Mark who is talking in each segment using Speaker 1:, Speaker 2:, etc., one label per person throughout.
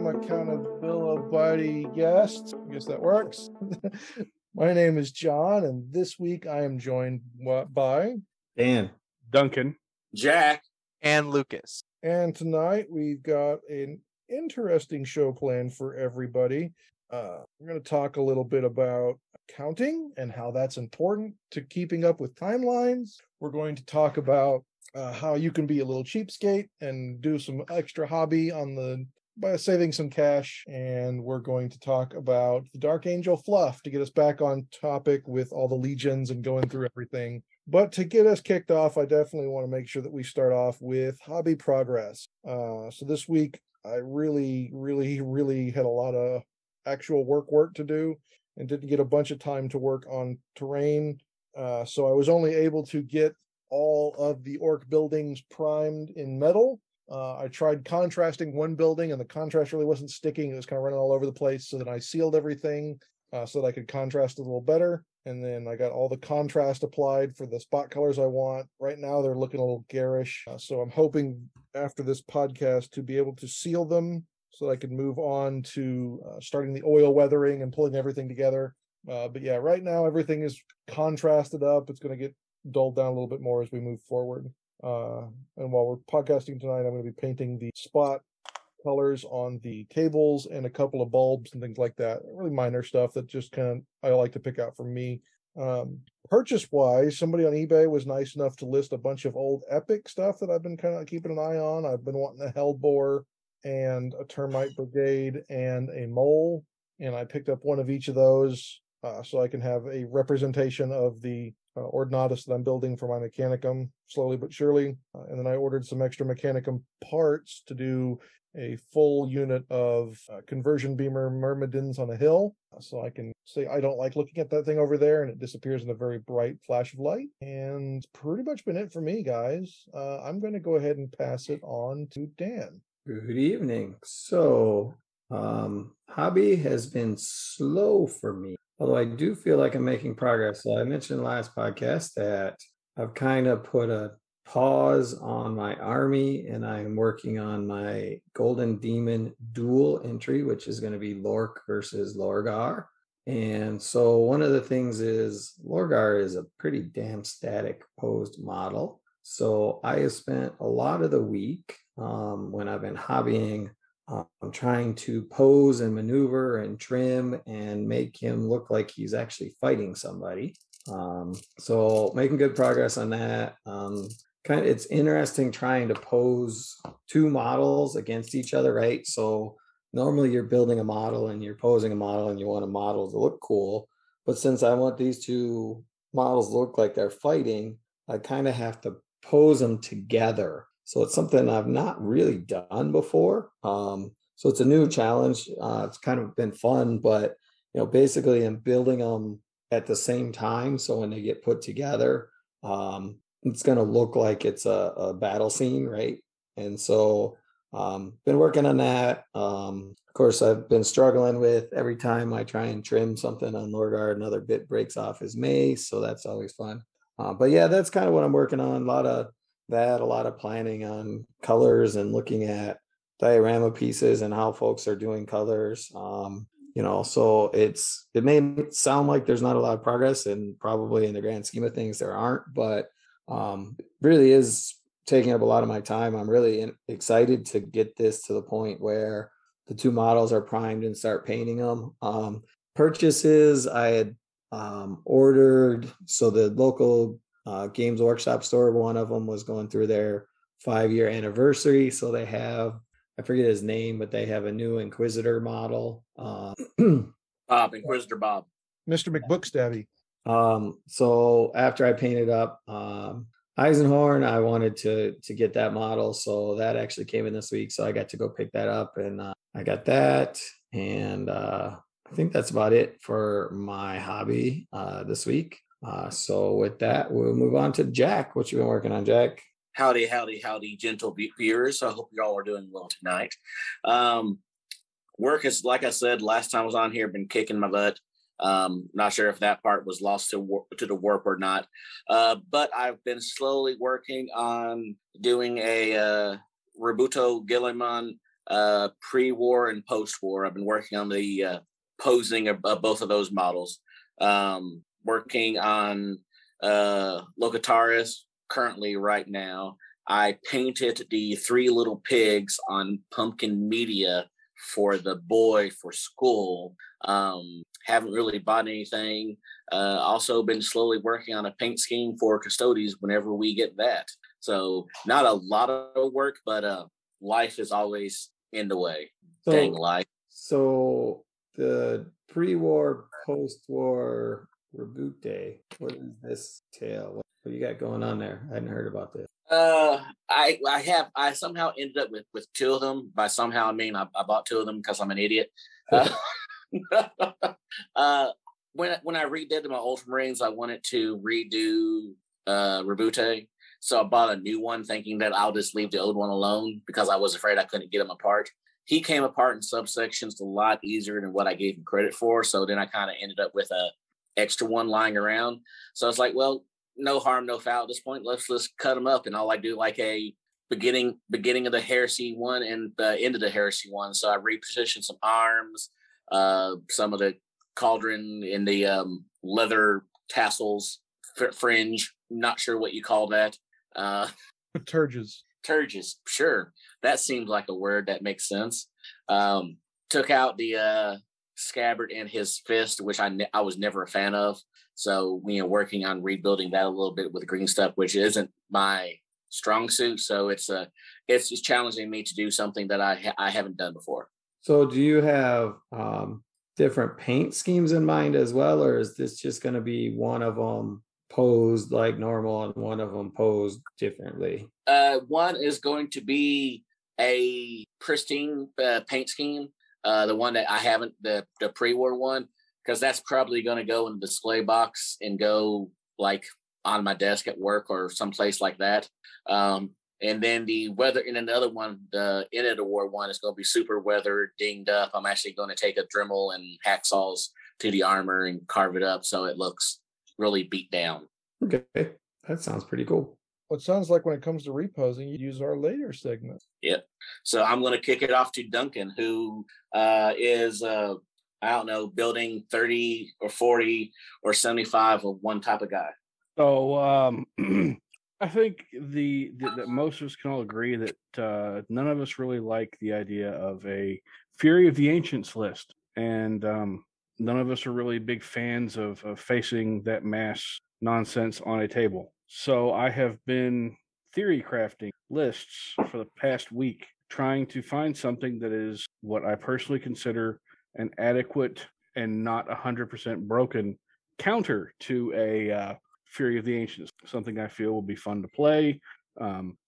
Speaker 1: accountability guest. I guess that works. My name is John, and this week I am joined by
Speaker 2: Dan,
Speaker 3: Duncan,
Speaker 4: Jack,
Speaker 5: and Lucas.
Speaker 1: And tonight we've got an interesting show planned for everybody. We're going to talk a little bit about accounting and how that's important to keeping up with timelines. We're going to talk about how you can be a little cheapskate and do some extra hobby by saving some cash. And we're going to talk about the Dark Angel fluff to get us back on topic with all the legions and going through everything. But to get us kicked off, I definitely want to make sure that we start off with hobby progress. So this week, I really had a lot of actual work to do and didn't get a bunch of time to work on terrain. So I was only able to get all of the orc buildings primed in metal. I tried contrasting one building and the contrast really wasn't sticking. It was kind of running all over the place. So then I sealed everything so that I could contrast a little better. And then I got all the contrast applied for the spot colors I want. Right now they're looking a little garish. So I'm hoping after this podcast to be able to seal them so that I can move on to starting the oil weathering and pulling everything together. But yeah, right now everything is contrasted up. It's going to get dulled down a little bit more as we move forward. And while we're podcasting tonight, I'm going to be painting the spot colors on the tables and a couple of bulbs and things like that. Really minor stuff that just kind of I like to pick out for me. Purchase wise, somebody on eBay was nice enough to list a bunch of old epic stuff that I've been kind of keeping an eye on. I've been wanting a Hellbore and a Termite Brigade and a Mole, and I picked up one of each of those so I can have a representation of the Ordinatus that I'm building for my Mechanicum slowly but surely. And then I ordered some extra Mechanicum parts to do a full unit of conversion beamer myrmidons on a hill. So I can say I don't like looking at that thing over there and it disappears in a very bright flash of light. And pretty much been it for me, guys. I'm going to go ahead and pass it on to Dan.
Speaker 2: Good evening. So, hobby has been slow for me, although I do feel like I'm making progress. So I mentioned last podcast that I've kind of put a pause on my army and I'm working on my Golden Demon dual entry, which is going to be Lork versus Lorgar. And so one of the things is Lorgar is a pretty damn static posed model. So I have spent a lot of the week when I've been hobbying, I'm trying to pose and maneuver and trim and make him look like he's actually fighting somebody. So making good progress on that. It's interesting trying to pose two models against each other, right? So normally you're building a model and you're posing a model and you want a model to look cool. But since I want these two models to look like they're fighting, I kind of have to pose them together. So it's something I've not really done before. So it's a new challenge. It's kind of been fun, but basically I'm building them at the same time. So when they get put together, it's going to look like it's a battle scene, right? And so been working on that. Of course, I've been struggling with every time I try and trim something on Lorgar, another bit breaks off his mace. So that's always fun. But yeah, that's kind of what I'm working on. A lot of that, a lot of planning on colors and looking at diorama pieces and how folks are doing colors. So it may sound like there's not a lot of progress, and probably in the grand scheme of things there aren't, but really is taking up a lot of my time. I'm really excited to get this to the point where the two models are primed and start painting them. Purchases I had ordered, so the local Games Workshop store, one of them was going through their 5-year anniversary, so they have, I forget his name, but they have a new Inquisitor model.
Speaker 4: Inquisitor Bob.
Speaker 1: Mr. McBookstabby.
Speaker 2: So after I painted up Eisenhorn, I wanted to get that model, so that actually came in this week, so I got to go pick that up, and I got that, and I think that's about it for my hobby this week. So with that, we'll move on to Jack. What you been working on, Jack?
Speaker 4: Howdy, gentle viewers. I hope you all are doing well tonight. Work is, like I said, last time I was on here, been kicking my butt. Not sure if that part was lost to the warp or not. But I've been slowly working on doing a Robuto Guilliman pre-war and post-war. I've been working on the posing of both of those models. Working on Locataris currently right now. I painted the 3 little pigs on pumpkin media for the boy for school. Haven't really bought anything. Also been slowly working on a paint scheme for Custodes whenever we get that. So not a lot of work, but life is always in the way.
Speaker 2: So,
Speaker 4: dang life.
Speaker 2: So the pre-war, post-war reboot day, what is this tale? What you got going on there? I hadn't heard about this.
Speaker 4: I somehow ended up with 2 of them. By somehow I mean I bought 2 of them because I'm an idiot. When I redid my Ultramarines, I wanted to redo Reboot. So I bought a new one thinking that I'll just leave the old one alone because I was afraid I couldn't get them apart. He came apart in subsections a lot easier than what I gave him credit for. So then I kind of ended up with a extra one lying around. So I was like, well, no harm, no foul at this point. Let's cut them up, and I'll do like a beginning of the Heresy one and the end of the Heresy one. So I repositioned some arms, some of the cauldron in the leather tassels, fringe. Not sure what you call that.
Speaker 1: Turges.
Speaker 4: Sure. That seems like a word that makes sense. Took out the scabbard in his fist, which I was never a fan of. So, working on rebuilding that a little bit with green stuff, which isn't my strong suit. So it's just challenging me to do something that I haven't done before.
Speaker 2: So do you have different paint schemes in mind as well, or is this just going to be one of them posed like normal and one of them posed differently?
Speaker 4: One is going to be a pristine paint scheme. The one that I haven't, the pre-war one, because that's probably going to go in the display box and go like on my desk at work or someplace like that. And then the other one, the end of the war one, is going to be super weathered, dinged up. I'm actually going to take a Dremel and hacksaws to the armor and carve it up so it looks really beat down.
Speaker 2: Okay, that sounds pretty cool.
Speaker 1: Well, it sounds like when it comes to reposing, you use our later segment.
Speaker 4: Yep. So I'm going to kick it off to Duncan, who is, I don't know, building 30 or 40 or 75 of one type of guy.
Speaker 3: So I think that most of us can all agree that none of us really like the idea of a Fury of the Ancients list. And none of us are really big fans of facing that mass nonsense on a table. So I have been theory crafting lists for the past week, trying to find something that is what I personally consider an adequate and not 100% broken counter to a Fury of the Ancients. Something I feel will be fun to play.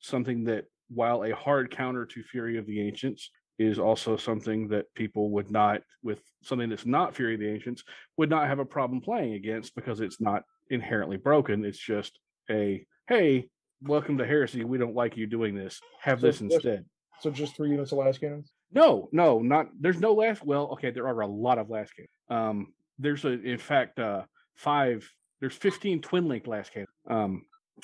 Speaker 3: Something that, while a hard counter to Fury of the Ancients, is also something that people would not, with something that's not Fury of the Ancients, would not have a problem playing against because it's not inherently broken. It's just hey, welcome to Heresy. We don't like you doing this. Have this instead.
Speaker 1: So just 3 units of last cannons?
Speaker 3: No, not. There's no last. Well, okay, there are a lot of last cannons. There's in fact 5. There's 15 twin link last cannon.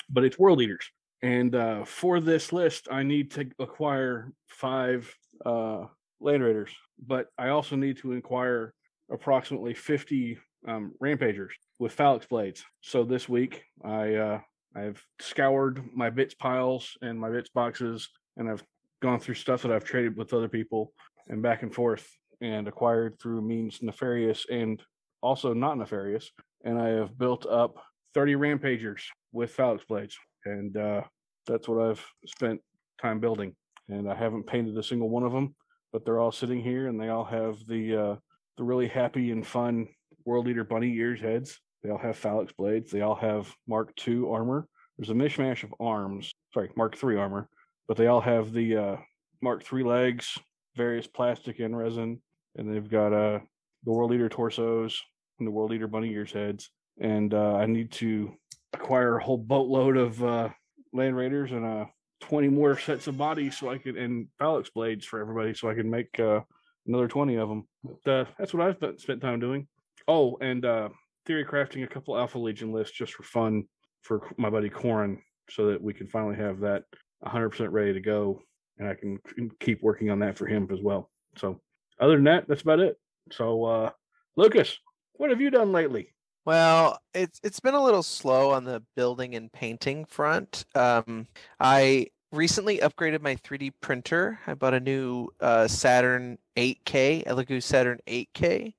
Speaker 3: But it's World Eaters, and for this list, I need to acquire 5 Land Raiders, but I also need to acquire approximately 50 Rampagers with Phalanx blades. So this week, I've scoured my bits piles and my bits boxes, and I've gone through stuff that I've traded with other people and back and forth and acquired through means nefarious and also not nefarious. And I have built up 30 Rampagers with Phalanx blades. And that's what I've spent time building. And I haven't painted a single one of them, but they're all sitting here and they all have the really happy and fun World Eater bunny ears heads. They all have Phalanx blades. They all have Mark II armor. There's a mishmash of arms. Sorry, Mark III armor. But they all have the Mark III legs, various plastic and resin. And they've got the World Eater torsos and the World Eater bunny ears heads. And I need to acquire a whole boatload of Land Raiders and 20 more sets of bodies so I could, and Phalanx blades for everybody so I can make another 20 of them. But, that's what I've spent time doing. Oh, and theory crafting a couple Alpha Legion lists just for fun for my buddy Corin so that we can finally have that 100% ready to go and I can keep working on that for him as well. So other than that, that's about it. So Lucas, what have you done lately?
Speaker 5: Well, it's been a little slow on the building and painting front. I recently upgraded my 3D printer. I bought a new Saturn 8K, Elegoo Saturn 8K.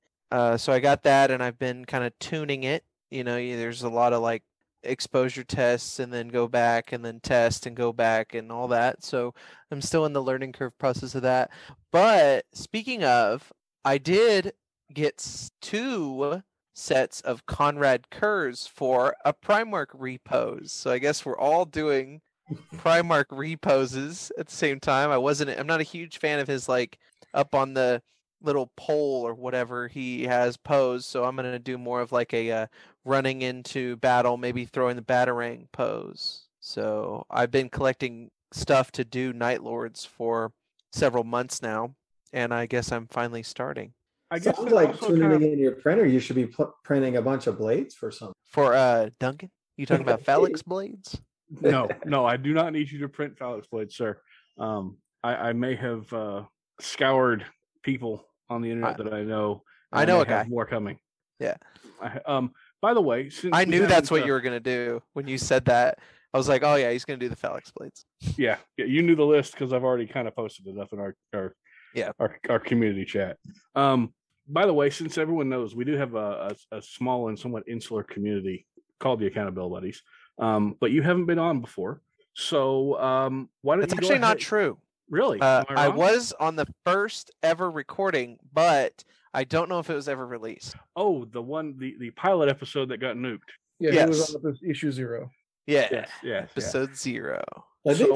Speaker 5: So I got that, and I've been kind of tuning it. There's a lot of like exposure tests, and then go back, and then test and go back, and all that. So I'm still in the learning curve process of that. But speaking of, I did get 2 sets of Conrad Kerrs for a Primarch repose. So I guess we're all doing Primarch reposes at the same time. I'm not a huge fan of his like up on the little pole or whatever he has pose, so I'm going to do more of like a running into battle, maybe throwing the Batarang pose. So I've been collecting stuff to do Night Lords for several months now, and I guess I'm finally starting.
Speaker 3: I guess
Speaker 2: Sounds like tuning in your printer. You should be printing a bunch of blades for something.
Speaker 5: For Duncan? You talking about Phalanx blades?
Speaker 3: No, I do not need you to print Phalanx blades, sir. I may have scoured people on the internet that I know.
Speaker 5: I know a guy.
Speaker 3: More coming.
Speaker 5: Yeah.
Speaker 3: By the way, since
Speaker 5: I knew that's what you were going to do when you said that. I was like, oh yeah, he's going to do the Phalanx blades.
Speaker 3: Yeah, you knew the list because I've already kind of posted it up in our community chat. By the way, since everyone knows, we do have a small and somewhat insular community called the Accountability Buddies. But you haven't been on before, so why don't
Speaker 5: That's
Speaker 3: you
Speaker 5: actually not true.
Speaker 3: Really?
Speaker 5: I was on the first ever recording, but I don't know if it was ever released.
Speaker 3: Oh, the pilot episode that got nuked.
Speaker 1: Yeah,
Speaker 5: yes.
Speaker 1: It was on issue 0.
Speaker 5: Yeah,
Speaker 3: yes,
Speaker 5: episode 0.
Speaker 2: I think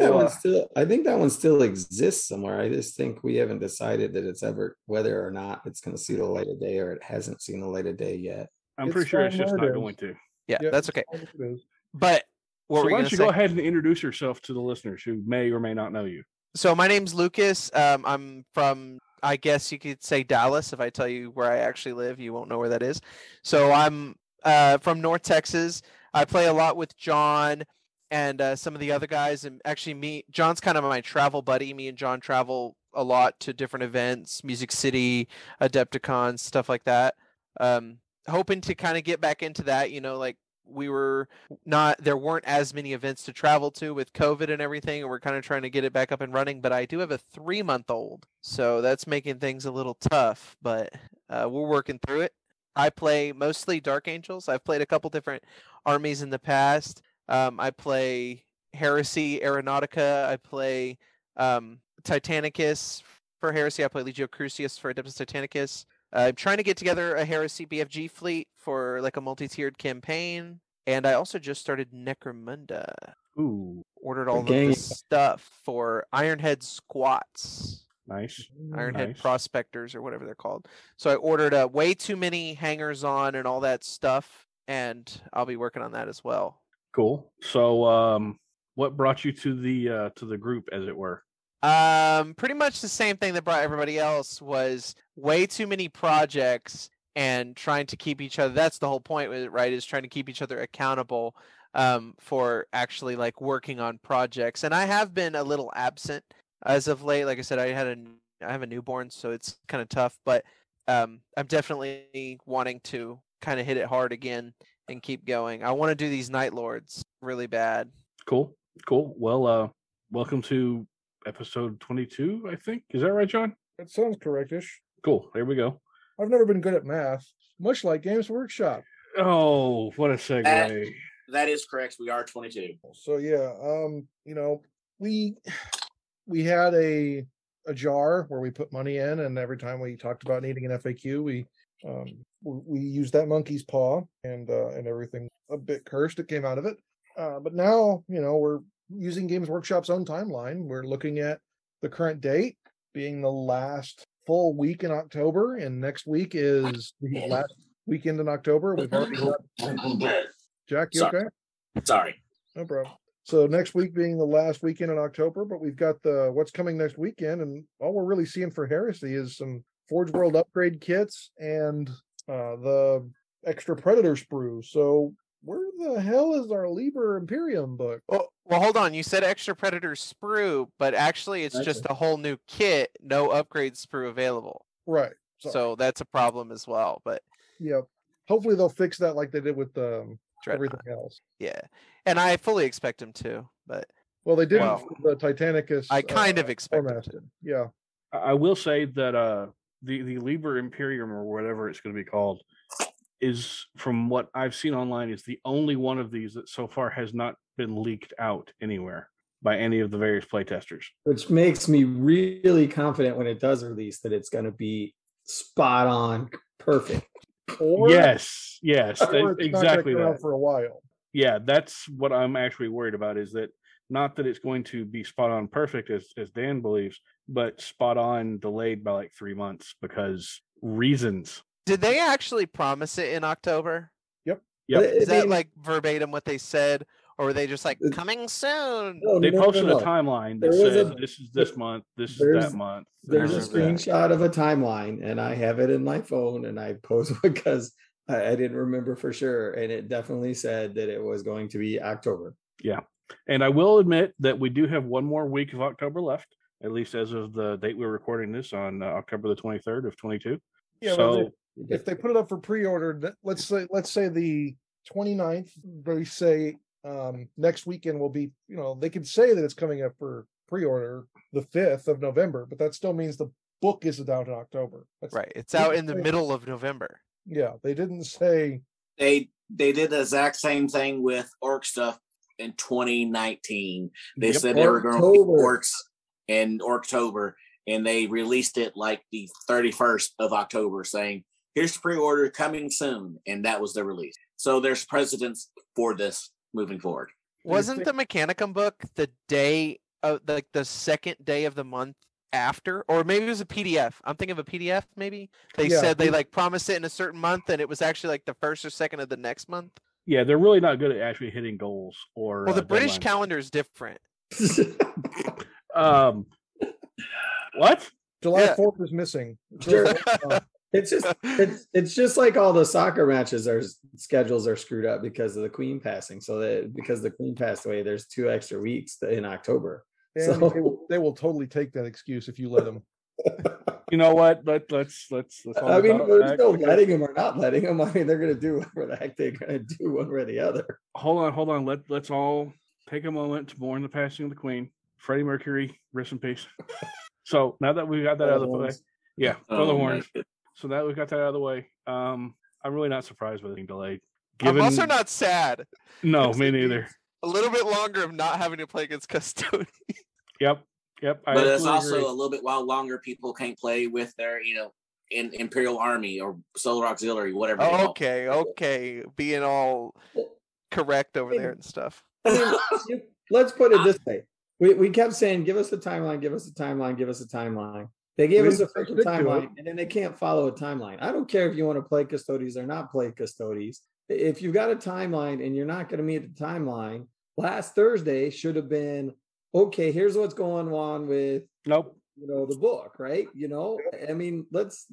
Speaker 2: that one still exists somewhere. I just think we haven't decided that it's ever whether or not it's going to see the light of day, or it hasn't seen the light of day yet.
Speaker 3: I'm pretty sure it's just not going to.
Speaker 5: Yeah, that's okay. But
Speaker 3: why don't you go ahead and introduce yourself to the listeners who may or may not know you?
Speaker 5: So my name's Lucas. I'm from, I guess you could say, Dallas. If I tell you where I actually live, you won't know where that is. So I'm from North Texas. I play a lot with John and some of the other guys. And actually John's kind of my travel buddy. Me and John travel a lot to different events, Music City, Adepticon, stuff like that. Hoping to kind of get back into that, like there weren't as many events to travel to with COVID and everything, and we're kind of trying to get it back up and running. But I do have a 3-month-old, so that's making things a little tough, but we're working through it. I play mostly Dark Angels. I've played a couple different armies in the past. I play Heresy Aeronautica. I play Titanicus for Heresy. I play Legio Crucius for Adeptus Titanicus. I'm trying to get together a Heresy BFG fleet for like a multi-tiered campaign. And I also just started Necromunda.
Speaker 3: Ooh.
Speaker 5: Ordered all of this stuff for Ironhead Squats.
Speaker 3: Nice.
Speaker 5: Ironhead Prospectors or whatever they're called. So I ordered way too many hangers on and all that stuff. And I'll be working on that as well.
Speaker 3: Cool. So what brought you to the group, as it were?
Speaker 5: Pretty much the same thing that brought everybody else, was way too many projects and trying to keep each other. That's the whole point with it, right? Is trying to keep each other accountable for actually like working on projects. And I have been a little absent as of late. Like I said, I have a newborn, so it's kind of tough, but I'm definitely wanting to kind of hit it hard again and keep going. I want to do these Night Lords really bad.
Speaker 3: Cool. Well, welcome to episode 22, I think. Is that right, John?
Speaker 1: That sounds correctish.
Speaker 3: Cool. There we go.
Speaker 1: I've never been good at math, much like Games Workshop.
Speaker 3: Oh, what a segue.
Speaker 4: That is correct. We are 22.
Speaker 1: So yeah, we had a jar where we put money in, and every time we talked about needing an FAQ, we used that monkey's paw, and everything a bit cursed that came out of it. But now, we're using Games Workshop's own timeline. We're looking at the current date being the last full week in October, and next week is the last weekend in October. We've already got Jack, you okay?
Speaker 4: Sorry.
Speaker 1: No problem. So next week being the last weekend in October, but we've got the what's coming next weekend, and all we're really seeing for Heresy is some Forge World upgrade kits and the extra Predator sprue. So where the hell is our Liber Imperium book?
Speaker 5: Well, hold on. You said extra Predator sprue, but actually it's just a whole new kit, no upgrade sprue available.
Speaker 1: Right. Sorry.
Speaker 5: So that's a problem as well. But
Speaker 1: yeah, hopefully they'll fix that like they did with everything else.
Speaker 5: Yeah, and I fully expect them to. But
Speaker 1: they did the Titanicus.
Speaker 5: I kind of expect them to.
Speaker 1: Yeah,
Speaker 3: I will say that the Liber Imperium or whatever it's going to be called is, from what I've seen online, is the only one of these that so far has not been leaked out anywhere by any of the various playtesters.
Speaker 2: Which makes me really confident when it does release that it's going to be spot on, perfect.
Speaker 3: Yes, exactly that.
Speaker 1: For a while.
Speaker 3: Yeah, that's what I'm actually worried about, is that not that it's going to be spot on perfect as Dan believes, but spot on delayed by like 3 months because reasons.
Speaker 5: Did they actually promise it in October?
Speaker 1: Yep.
Speaker 5: Is that like verbatim what they said? Or were they just like, coming soon?
Speaker 3: They posted a timeline that says this is this month, this is that month.
Speaker 2: There's a screenshot of a timeline, and I have it in my phone, and I posted because I didn't remember for sure. And it definitely said that it was going to be October.
Speaker 3: Yeah. And I will admit that we do have one more week of October left, at least as of the date we're recording this on October the 23rd of 22.
Speaker 1: Yeah, so if they put it up for pre-order, let's say the 29th, they say next weekend will be, they could say that it's coming up for pre-order the 5th of November, but that still means the book isn't out in October.
Speaker 5: Right. It's out in the middle of November.
Speaker 1: Yeah. They didn't say.
Speaker 4: They did the exact same thing with Orc stuff in 2019. They said they were going to be Orcs in October, and they released it like the 31st of October saying, here's the pre-order coming soon. And that was the release. So there's precedence for this moving forward.
Speaker 5: Wasn't the Mechanicum book the day of the second day of the month after? Or maybe it was a PDF. I'm thinking of a PDF maybe. They said they like promised it in a certain month and it was actually like the first or second of the next month.
Speaker 3: Yeah, they're really not good at actually hitting goals or
Speaker 5: the British calendar is different.
Speaker 3: What?
Speaker 1: July 4th is missing.
Speaker 2: It's just like all the soccer matches schedules are screwed up because of the Queen passing. So because the Queen passed away, there's 2 extra weeks in October.
Speaker 1: And
Speaker 2: so
Speaker 1: they will totally take that excuse if you let them.
Speaker 3: You know what? Let's.
Speaker 2: I mean, we're still letting them or not letting them. I mean, they're going to do whatever the heck they're going to do, one way or the other.
Speaker 3: Hold on. Let's all take a moment to mourn the passing of the Queen. Freddie Mercury, rest in peace. So now that we've got that out of the way, for the horns. So now we've got that out of the way. I'm really not surprised by it being delayed.
Speaker 5: I'm also not sad.
Speaker 3: No, me neither.
Speaker 5: A little bit longer of not having to play against Custodians.
Speaker 3: Yep.
Speaker 4: But it's also a little bit while longer people can't play with their, in Imperial Army or Solar Auxiliary, whatever.
Speaker 2: Okay.
Speaker 5: Being all correct over there and stuff.
Speaker 2: Let's put it this way. We kept saying, give us a timeline, give us a timeline, give us a timeline. They gave us a freaking timeline, and then they can't follow a timeline. I don't care if you want to play Custodes or not play Custodes. If you've got a timeline and you're not going to meet the timeline, last Thursday should have been, okay, here's what's going on with the book, right? I mean, let's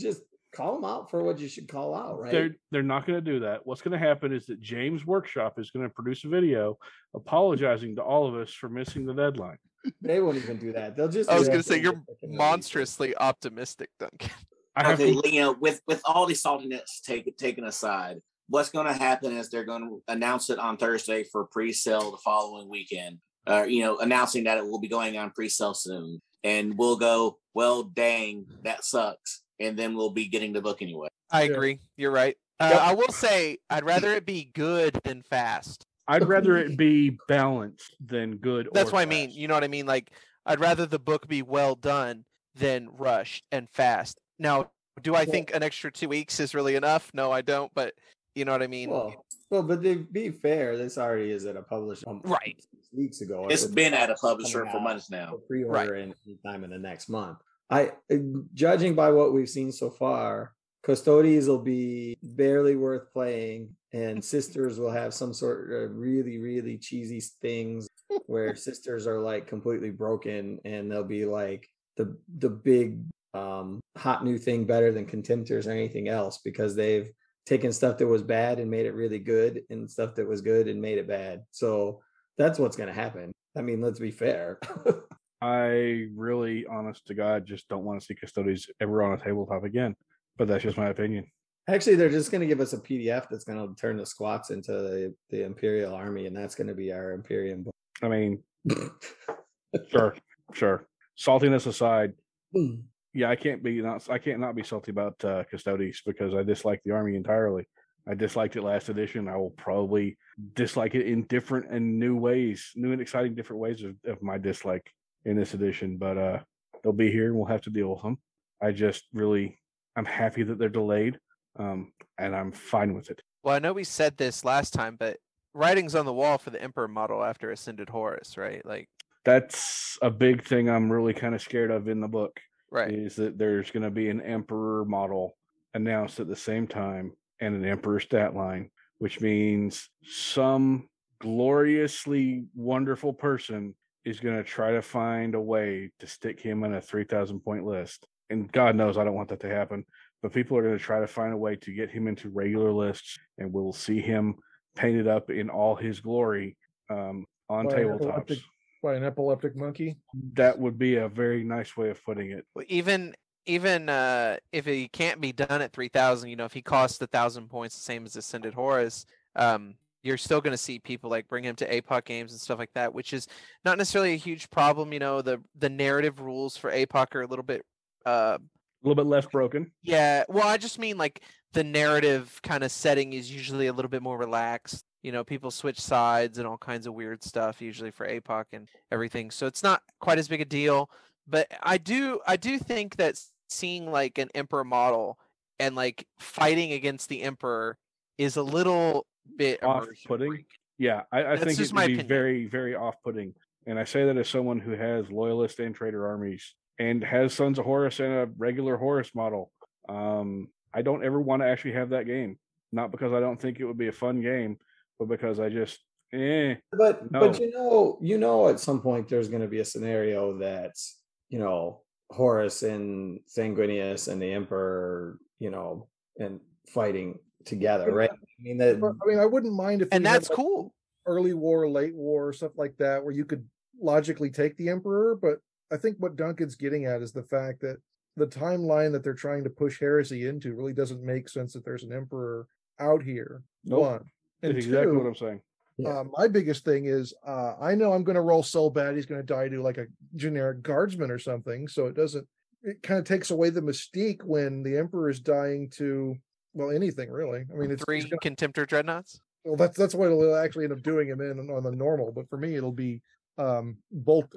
Speaker 2: just call them out for what you should call out, right?
Speaker 3: They're not going to do that. What's going to happen is that James Workshop is going to produce a video apologizing to all of us for missing the deadline.
Speaker 2: They won't even do that. They'll just.
Speaker 5: I was going to say you're monstrously optimistic, Duncan.
Speaker 4: With all the saltiness taken aside, what's going to happen is they're going to announce it on Thursday for pre-sale the following weekend. Announcing that it will be going on pre-sale soon, and we'll go, well, dang, that sucks, and then we'll be getting the book anyway.
Speaker 5: I agree. You're right. I will say I'd rather it be good than fast.
Speaker 3: I'd rather it be balanced than good.
Speaker 5: That's what I mean. You know what I mean? Like, I'd rather the book be well done than rushed and fast. Now, do I think an extra 2 weeks is really enough? No, I don't. But you know what I mean?
Speaker 2: Well, but to be fair, this already is at a publisher.
Speaker 5: Right.
Speaker 2: Weeks ago.
Speaker 4: It's been at a publisher for months now.
Speaker 2: Pre-order any time in the next month. Judging by what we've seen so far, Custodes will be barely worth playing, and Sisters will have some sort of really, really cheesy things where Sisters are like completely broken, and they'll be like the big hot new thing better than Contemptors or anything else because they've taken stuff that was bad and made it really good, and stuff that was good and made it bad. So that's what's going to happen. I mean, let's be fair.
Speaker 3: I really, honest to God, just don't want to see Custodes ever on a tabletop again. But that's just my opinion.
Speaker 2: Actually, they're just going to give us a PDF that's going to turn the squats into the Imperial Army, and that's going to be our Imperium book.
Speaker 3: I mean, sure. Saltiness aside, yeah, I can't not be salty about Custodes because I dislike the army entirely. I disliked it last edition. I will probably dislike it in different and new ways, new and exciting different ways of my dislike in this edition. But they'll be here and we'll have to deal with them. I'm happy that they're delayed, and I'm fine with it.
Speaker 5: Well, I know we said this last time, but writing's on the wall for the Emperor model after Ascended Horus, right? Like
Speaker 3: that's a big thing I'm really kind of scared of in the book.
Speaker 5: Right.
Speaker 3: Is that there's going to be an Emperor model announced at the same time and an Emperor stat line, which means some gloriously wonderful person is going to try to find a way to stick him in a 3,000 point list. And God knows I don't want that to happen, but people are going to try to find a way to get him into regular lists, and we'll see him painted up in all his glory on tabletops.
Speaker 1: By an epileptic monkey?
Speaker 3: That would be a very nice way of putting it.
Speaker 5: Even if he can't be done at 3,000, if he costs 1,000 points, the same as Ascended Horus, you're still going to see people like bring him to APOC games and stuff like that, which is not necessarily a huge problem. The narrative rules for APOC are a little bit
Speaker 3: less broken.
Speaker 5: Yeah, well, I just mean like the narrative kind of setting is usually a little bit more relaxed. People switch sides and all kinds of weird stuff usually for APOC and everything. So it's not quite as big a deal. But I do think that seeing like an Emperor model and like fighting against the Emperor is a little bit
Speaker 3: off-putting. Yeah, I think it would be very, very off-putting. And I say that as someone who has Loyalist and Traitor armies and has Sons of Horus and a regular Horus model. I don't ever want to actually have that game. Not because I don't think it would be a fun game, but because I just
Speaker 2: But at some point there's going to be a scenario that's Horus and Sanguinius and the Emperor, and fighting together, right?
Speaker 1: I wouldn't mind if
Speaker 5: and that's cool.
Speaker 1: Early war, late war, stuff like that, where you could logically take the Emperor. But I think what Duncan's getting at is the fact that the timeline that they're trying to push heresy into really doesn't make sense that there's an Emperor out here.
Speaker 3: Nope.
Speaker 1: One. And
Speaker 3: that's
Speaker 1: two,
Speaker 3: exactly what I'm saying.
Speaker 1: Yeah. My biggest thing is I know I'm going to roll so bad he's going to die to like a generic guardsman or something. So it kind of takes away the mystique when the Emperor is dying to, well, anything really. I mean, it's
Speaker 5: 3 Contemptor Dreadnoughts.
Speaker 1: Well, that's what it'll actually end up doing him in on the normal. But for me, it'll be Bolt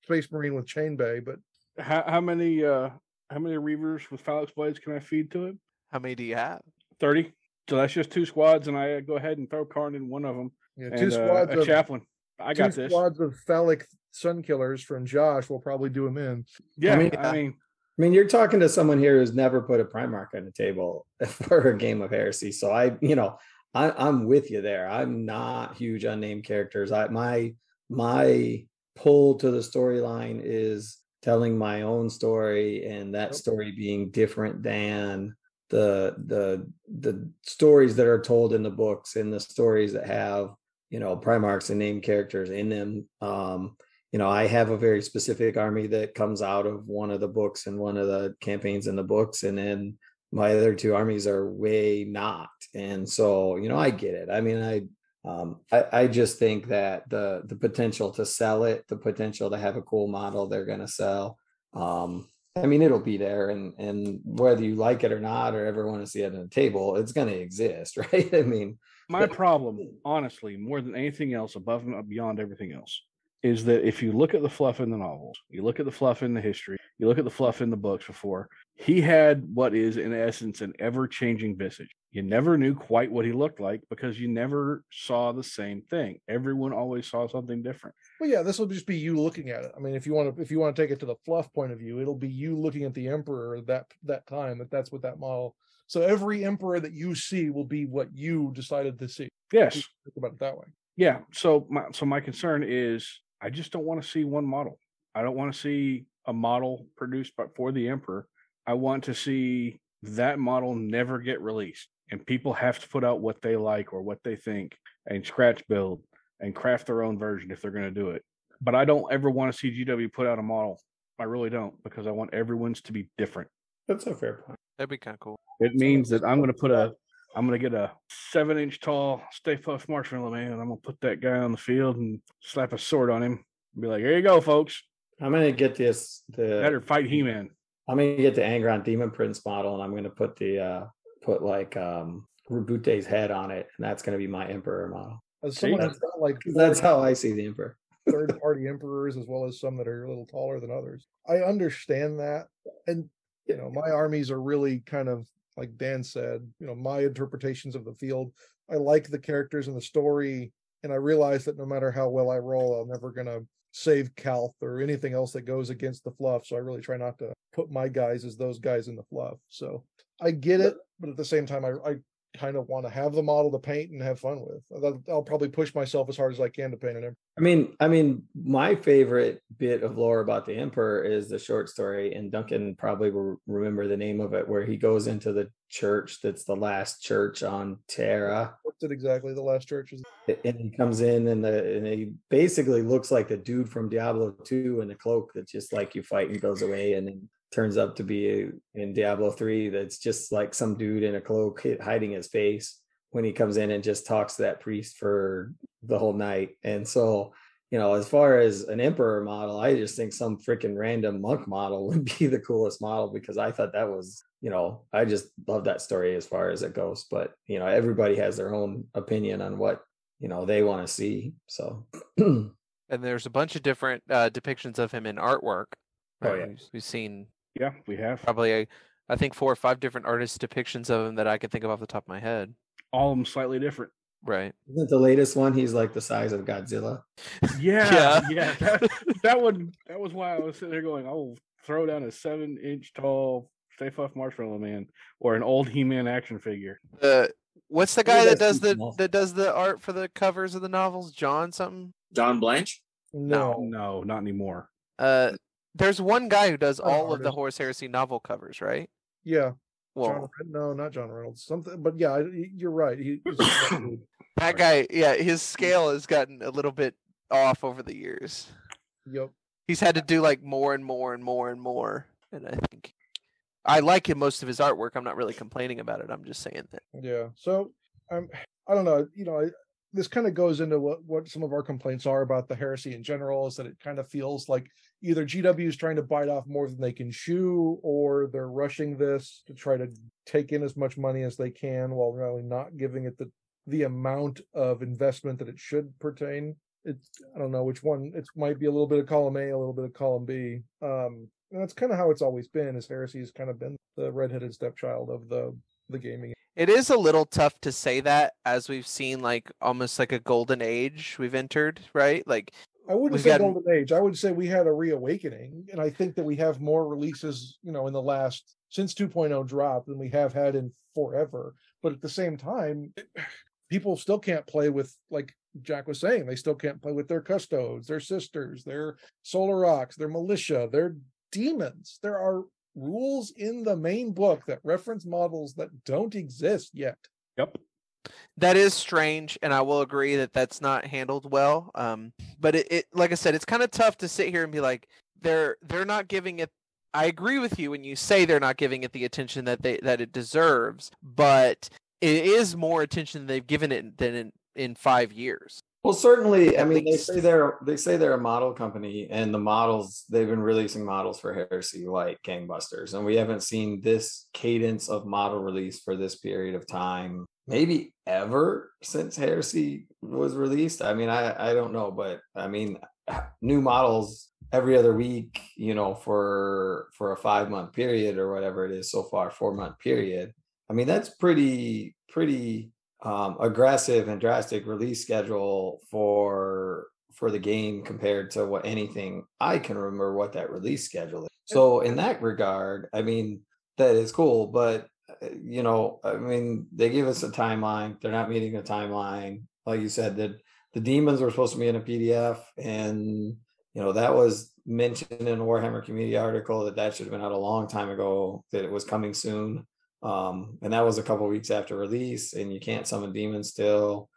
Speaker 1: Space Marine with Chain Bay. But
Speaker 3: how many Reavers with Phalanx Blades can I feed to him?
Speaker 5: How many do you have?
Speaker 3: 30. So that's just 2 squads, and I go ahead and throw Karn in one of them.
Speaker 1: Yeah,
Speaker 3: and,
Speaker 1: 2 squads
Speaker 3: of chaplain. I got this.
Speaker 1: 2 squads of phallic sun killers from Josh will probably do him in.
Speaker 3: Yeah, I
Speaker 2: mean, you're talking to someone here who's never put a Primarch on the table for a game of heresy. So I'm with you there. I'm not huge on named characters. My pull to the storyline is telling my own story, and that story being different than the stories that are told in the books and the stories that have Primarchs and named characters in them. I have a very specific army that comes out of one of the books and one of the campaigns in the books, and then my other 2 armies are way not. And so I get it. I mean, I just think that the potential to sell it, the potential to have a cool model they're going to sell, I mean, it'll be there, and whether you like it or not, or ever want to see it on the table, it's going to exist, right? I mean,
Speaker 3: my problem, honestly, more than anything else, above and beyond everything else, is that if you look at the fluff in the novels, you look at the fluff in the history, you look at the fluff in the books before, he had what is, in essence, an ever-changing visage. You never knew quite what he looked like because you never saw the same thing. Everyone always saw something different.
Speaker 1: Well, yeah, this will just be you looking at it. I mean, if you want to take it to the fluff point of view, it'll be you looking at the Emperor that time. That's what that model. So every Emperor that you see will be what you decided to see.
Speaker 3: Yes,
Speaker 1: think about it that way.
Speaker 3: Yeah. So my concern is I just don't want to see one model. I don't want to see a model produced for the Emperor. I want to see that model never get released, and people have to put out what they like or what they think and scratch build and craft their own version if they're going to do it. But I don't ever want to see GW put out a model. I really don't, because I want everyone's to be different.
Speaker 2: That's a fair point.
Speaker 5: That'd be kind of cool.
Speaker 3: It means that I'm going to get a 7-inch tall Stay Puft Marshmallow Man, and I'm going to put that guy on the field and slap a sword on him and be like, here you go, folks.
Speaker 2: I'm going to get
Speaker 3: Better fight He-Man.
Speaker 2: I'm going to get the Angron Demon Prince model, and I'm going to put Rabute's head on it, and that's going to be my Emperor model.
Speaker 1: As someone that's got like
Speaker 2: that's how I see the Emperor.
Speaker 1: Third-party emperors, as well as some that are a little taller than others. I understand that, and my armies are really kind of like Dan said. My interpretations of the field. I like the characters and the story, and I realize that no matter how well I roll, I'm never gonna save Calth or anything else that goes against the fluff. So I really try not to put my guys as those guys in the fluff. So I get it, but at the same time, I kind of want to have the model to paint and have fun with. I'll probably push myself as hard as I can to paint an Emperor.
Speaker 2: I mean, my favorite bit of lore about the Emperor is the short story, and Duncan probably will remember the name of it, where he goes into the church that's the last church on Terra.
Speaker 1: What's it exactly? The last church is.
Speaker 2: And he comes in and he basically looks like the dude from Diablo 2 in the cloak that just like you fight and goes away, and then turns up to be in Diablo 3 that's just like some dude in a cloak hiding his face when he comes in and just talks to that priest for the whole night. And so, as far as an Emperor model, I just think some freaking random monk model would be the coolest model, because I thought that was, I just love that story as far as it goes. But, everybody has their own opinion on what, they want to see. So.
Speaker 5: And there's a bunch of different depictions of him in artwork.
Speaker 2: Oh, yeah.
Speaker 5: We've seen.
Speaker 3: Yeah, we have.
Speaker 5: Probably, I think 4 or 5 different artist depictions of him that I can think of off the top of my head.
Speaker 3: All of them slightly different.
Speaker 5: Right.
Speaker 2: Isn't the latest one, he's like the size of Godzilla?
Speaker 3: Yeah. That was why I was sitting there going, I'll throw down a 7-inch tall Stay Puft Marshmallow Man or an old He-Man action figure.
Speaker 5: What's the guy that does the art for the covers of the novels? John something?
Speaker 4: John Blanche?
Speaker 3: No, not anymore.
Speaker 5: There's one guy who does all of the Horus Heresy novel covers, right?
Speaker 1: Yeah.
Speaker 5: Well,
Speaker 1: not John Reynolds. Something, but yeah, you're right.
Speaker 5: That guy, yeah, his scale has gotten a little bit off over the years.
Speaker 1: Yep.
Speaker 5: He's had to do like more and more and more and more, and I think I like him most of his artwork. I'm not really complaining about it. I'm just saying that.
Speaker 1: Yeah. So I don't know. This kind of goes into what some of our complaints are about the heresy in general, is that it kind of feels like either GW is trying to bite off more than they can chew, or they're rushing this to try to take in as much money as they can while really not giving it the amount of investment that it should pertain. I don't know which one. It might be a little bit of column A, a little bit of column B. And that's kind of how it's always been, is heresy has kind of been the redheaded stepchild of the gaming.
Speaker 5: It is a little tough to say that, as we've seen like almost like a golden age we've entered, right? Like,
Speaker 1: I wouldn't say golden age. I would say we had a reawakening, and I think that we have more releases, in the last since 2.0 dropped than we have had in forever. But at the same time, people still can't play with, like Jack was saying, they still can't play with their custodes, their sisters, their solar rocks, their militia, their demons. There are rules in the main book that reference models that don't exist yet.
Speaker 3: Yep.
Speaker 5: That is strange, and I will agree that that's not handled well. But it like I said, it's kind of tough to sit here and be like, they're not giving it. I agree with you when you say they're not giving it the attention that it deserves, but it is more attention they've given it than in 5 years.
Speaker 2: Well, certainly. I mean, they say they're a model company, and the models, they've been releasing models for Heresy like gangbusters, and we haven't seen this cadence of model release for this period of time maybe ever since Heresy was released. I mean, I don't know, but I mean, new models every other week, for a 5-month period or whatever it is so far, 4-month period. I mean, that's pretty aggressive and drastic release schedule for the game compared to what anything I can remember what that release schedule is. So in that regard, I mean, that is cool, but I mean, they give us a timeline. They're not meeting the timeline. Like you said, that the demons were supposed to be in a PDF, and that was mentioned in a Warhammer community article that should have been out a long time ago, that it was coming soon. And that was a couple weeks after release, and you can't summon demons still.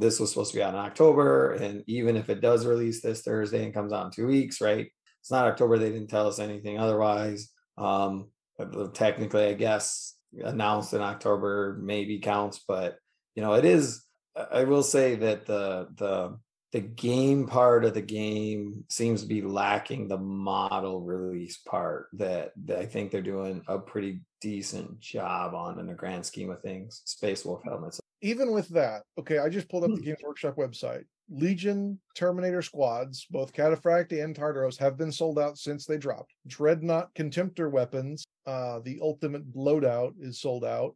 Speaker 2: This was supposed to be out in October, and even if it does release this Thursday and comes out in 2 weeks, right? It's not October. They didn't tell us anything otherwise. Technically, I guess announced in October maybe counts, but it is. I will say that the game part of the game seems to be lacking the model release part that I think they're doing a pretty decent job on in the grand scheme of things. Space Wolf helmets.
Speaker 1: Even with that, okay, I just pulled up the Games Workshop website. Legion Terminator squads, both Cataphract and Tartaros, have been sold out since they dropped. Dreadnought Contemptor weapons, the Ultimate Loadout is sold out.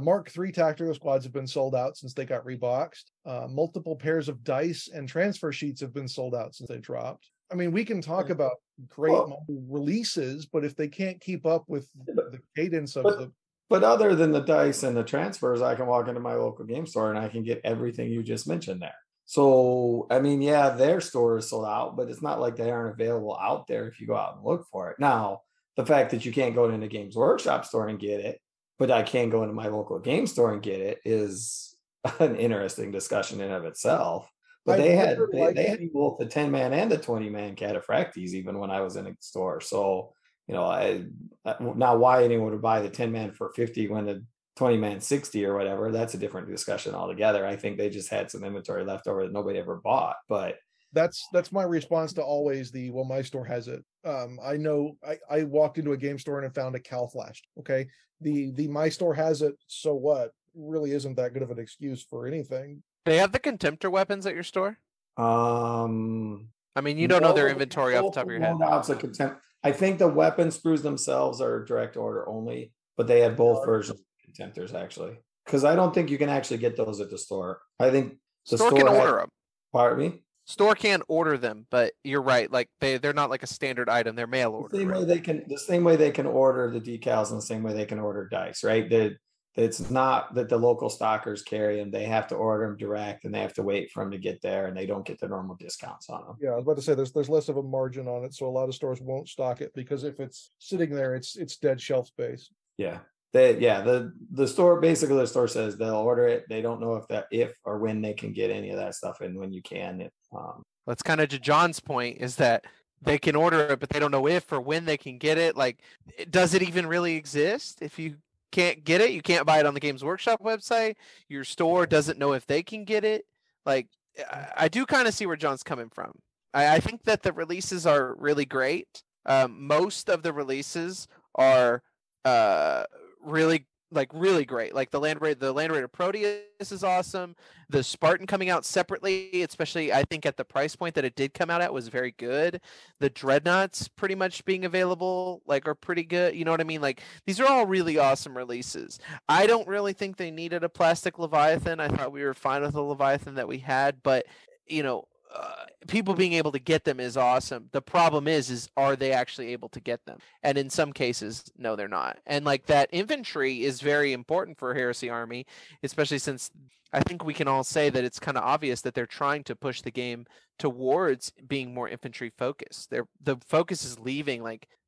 Speaker 1: Mark III tactical squads have been sold out since they got reboxed. Multiple pairs of dice and transfer sheets have been sold out since they dropped. I mean, we can talk about great releases, but if they can't keep up with the cadence of the...
Speaker 2: But other than the dice and the transfers, I can walk into my local game store and I can get everything you just mentioned there. So, I mean, yeah, their store is sold out, but it's not like they aren't available out there if you go out and look for it. Now, the fact that you can't go into Games Workshop store and get it, but I can go into my local game store and get it is an interesting discussion in of itself. But they had both the 10-man and the 20-man Cataphractes even when I was in a store. So, now why anyone would buy the 10-man for 50 when the 20-man 60 or whatever, that's a different discussion altogether. I think they just had some inventory left over that nobody ever bought. But
Speaker 1: that's my response to always my store has it. I know I walked into a game store and found a Cal Flash. Okay. The my store has it, so what? Really isn't that good of an excuse for anything.
Speaker 5: They have the Contemptor weapons at your store? I mean, you don't know their inventory off the top of your head.
Speaker 2: I think the weapon screws themselves are direct order only, but they had both versions of Contemptors actually. Because I don't think you can actually get those at the store. I think the store
Speaker 5: can order them.
Speaker 2: Pardon me?
Speaker 5: Store can order them, but you're right. Like they're not like a standard item. They're mail order.
Speaker 2: The same way they can order the decals and the same way they can order dice, right? It's not that the local stockers carry them. They have to order them direct and they have to wait for them to get there and they don't get the normal discounts on them.
Speaker 1: Yeah, I was about to say there's less of a margin on it. So a lot of stores won't stock it because if it's sitting there, it's dead shelf space.
Speaker 2: Yeah. The store, basically the store says they'll order it. They don't know if or when they can get any of that stuff. And when you can,
Speaker 5: that's kind of to John's point is that they can order it, but they don't know if or when they can get it. Like, does it even really exist? If you can't get it, you can't buy it on the Games Workshop website. Your store doesn't know if they can get it. Like, I do kind of see where John's coming from. I think that the releases are really great. Most of the releases are really great. Like the Land Raider Proteus is awesome. The Spartan coming out separately, especially I think at the price point that it did come out at, was very good. The Dreadnoughts pretty much being available are pretty good. You know what I mean? Like these are all really awesome releases. I don't really think they needed a plastic Leviathan. I thought we were fine with the Leviathan that we had, but people being able to get them is awesome. The problem is are they actually able to get them? And in some cases, no, they're not. And that infantry is very important for Heresy Army, especially since I think we can all say that it's kind of obvious that they're trying to push the game towards being more infantry focused. The focus is leaving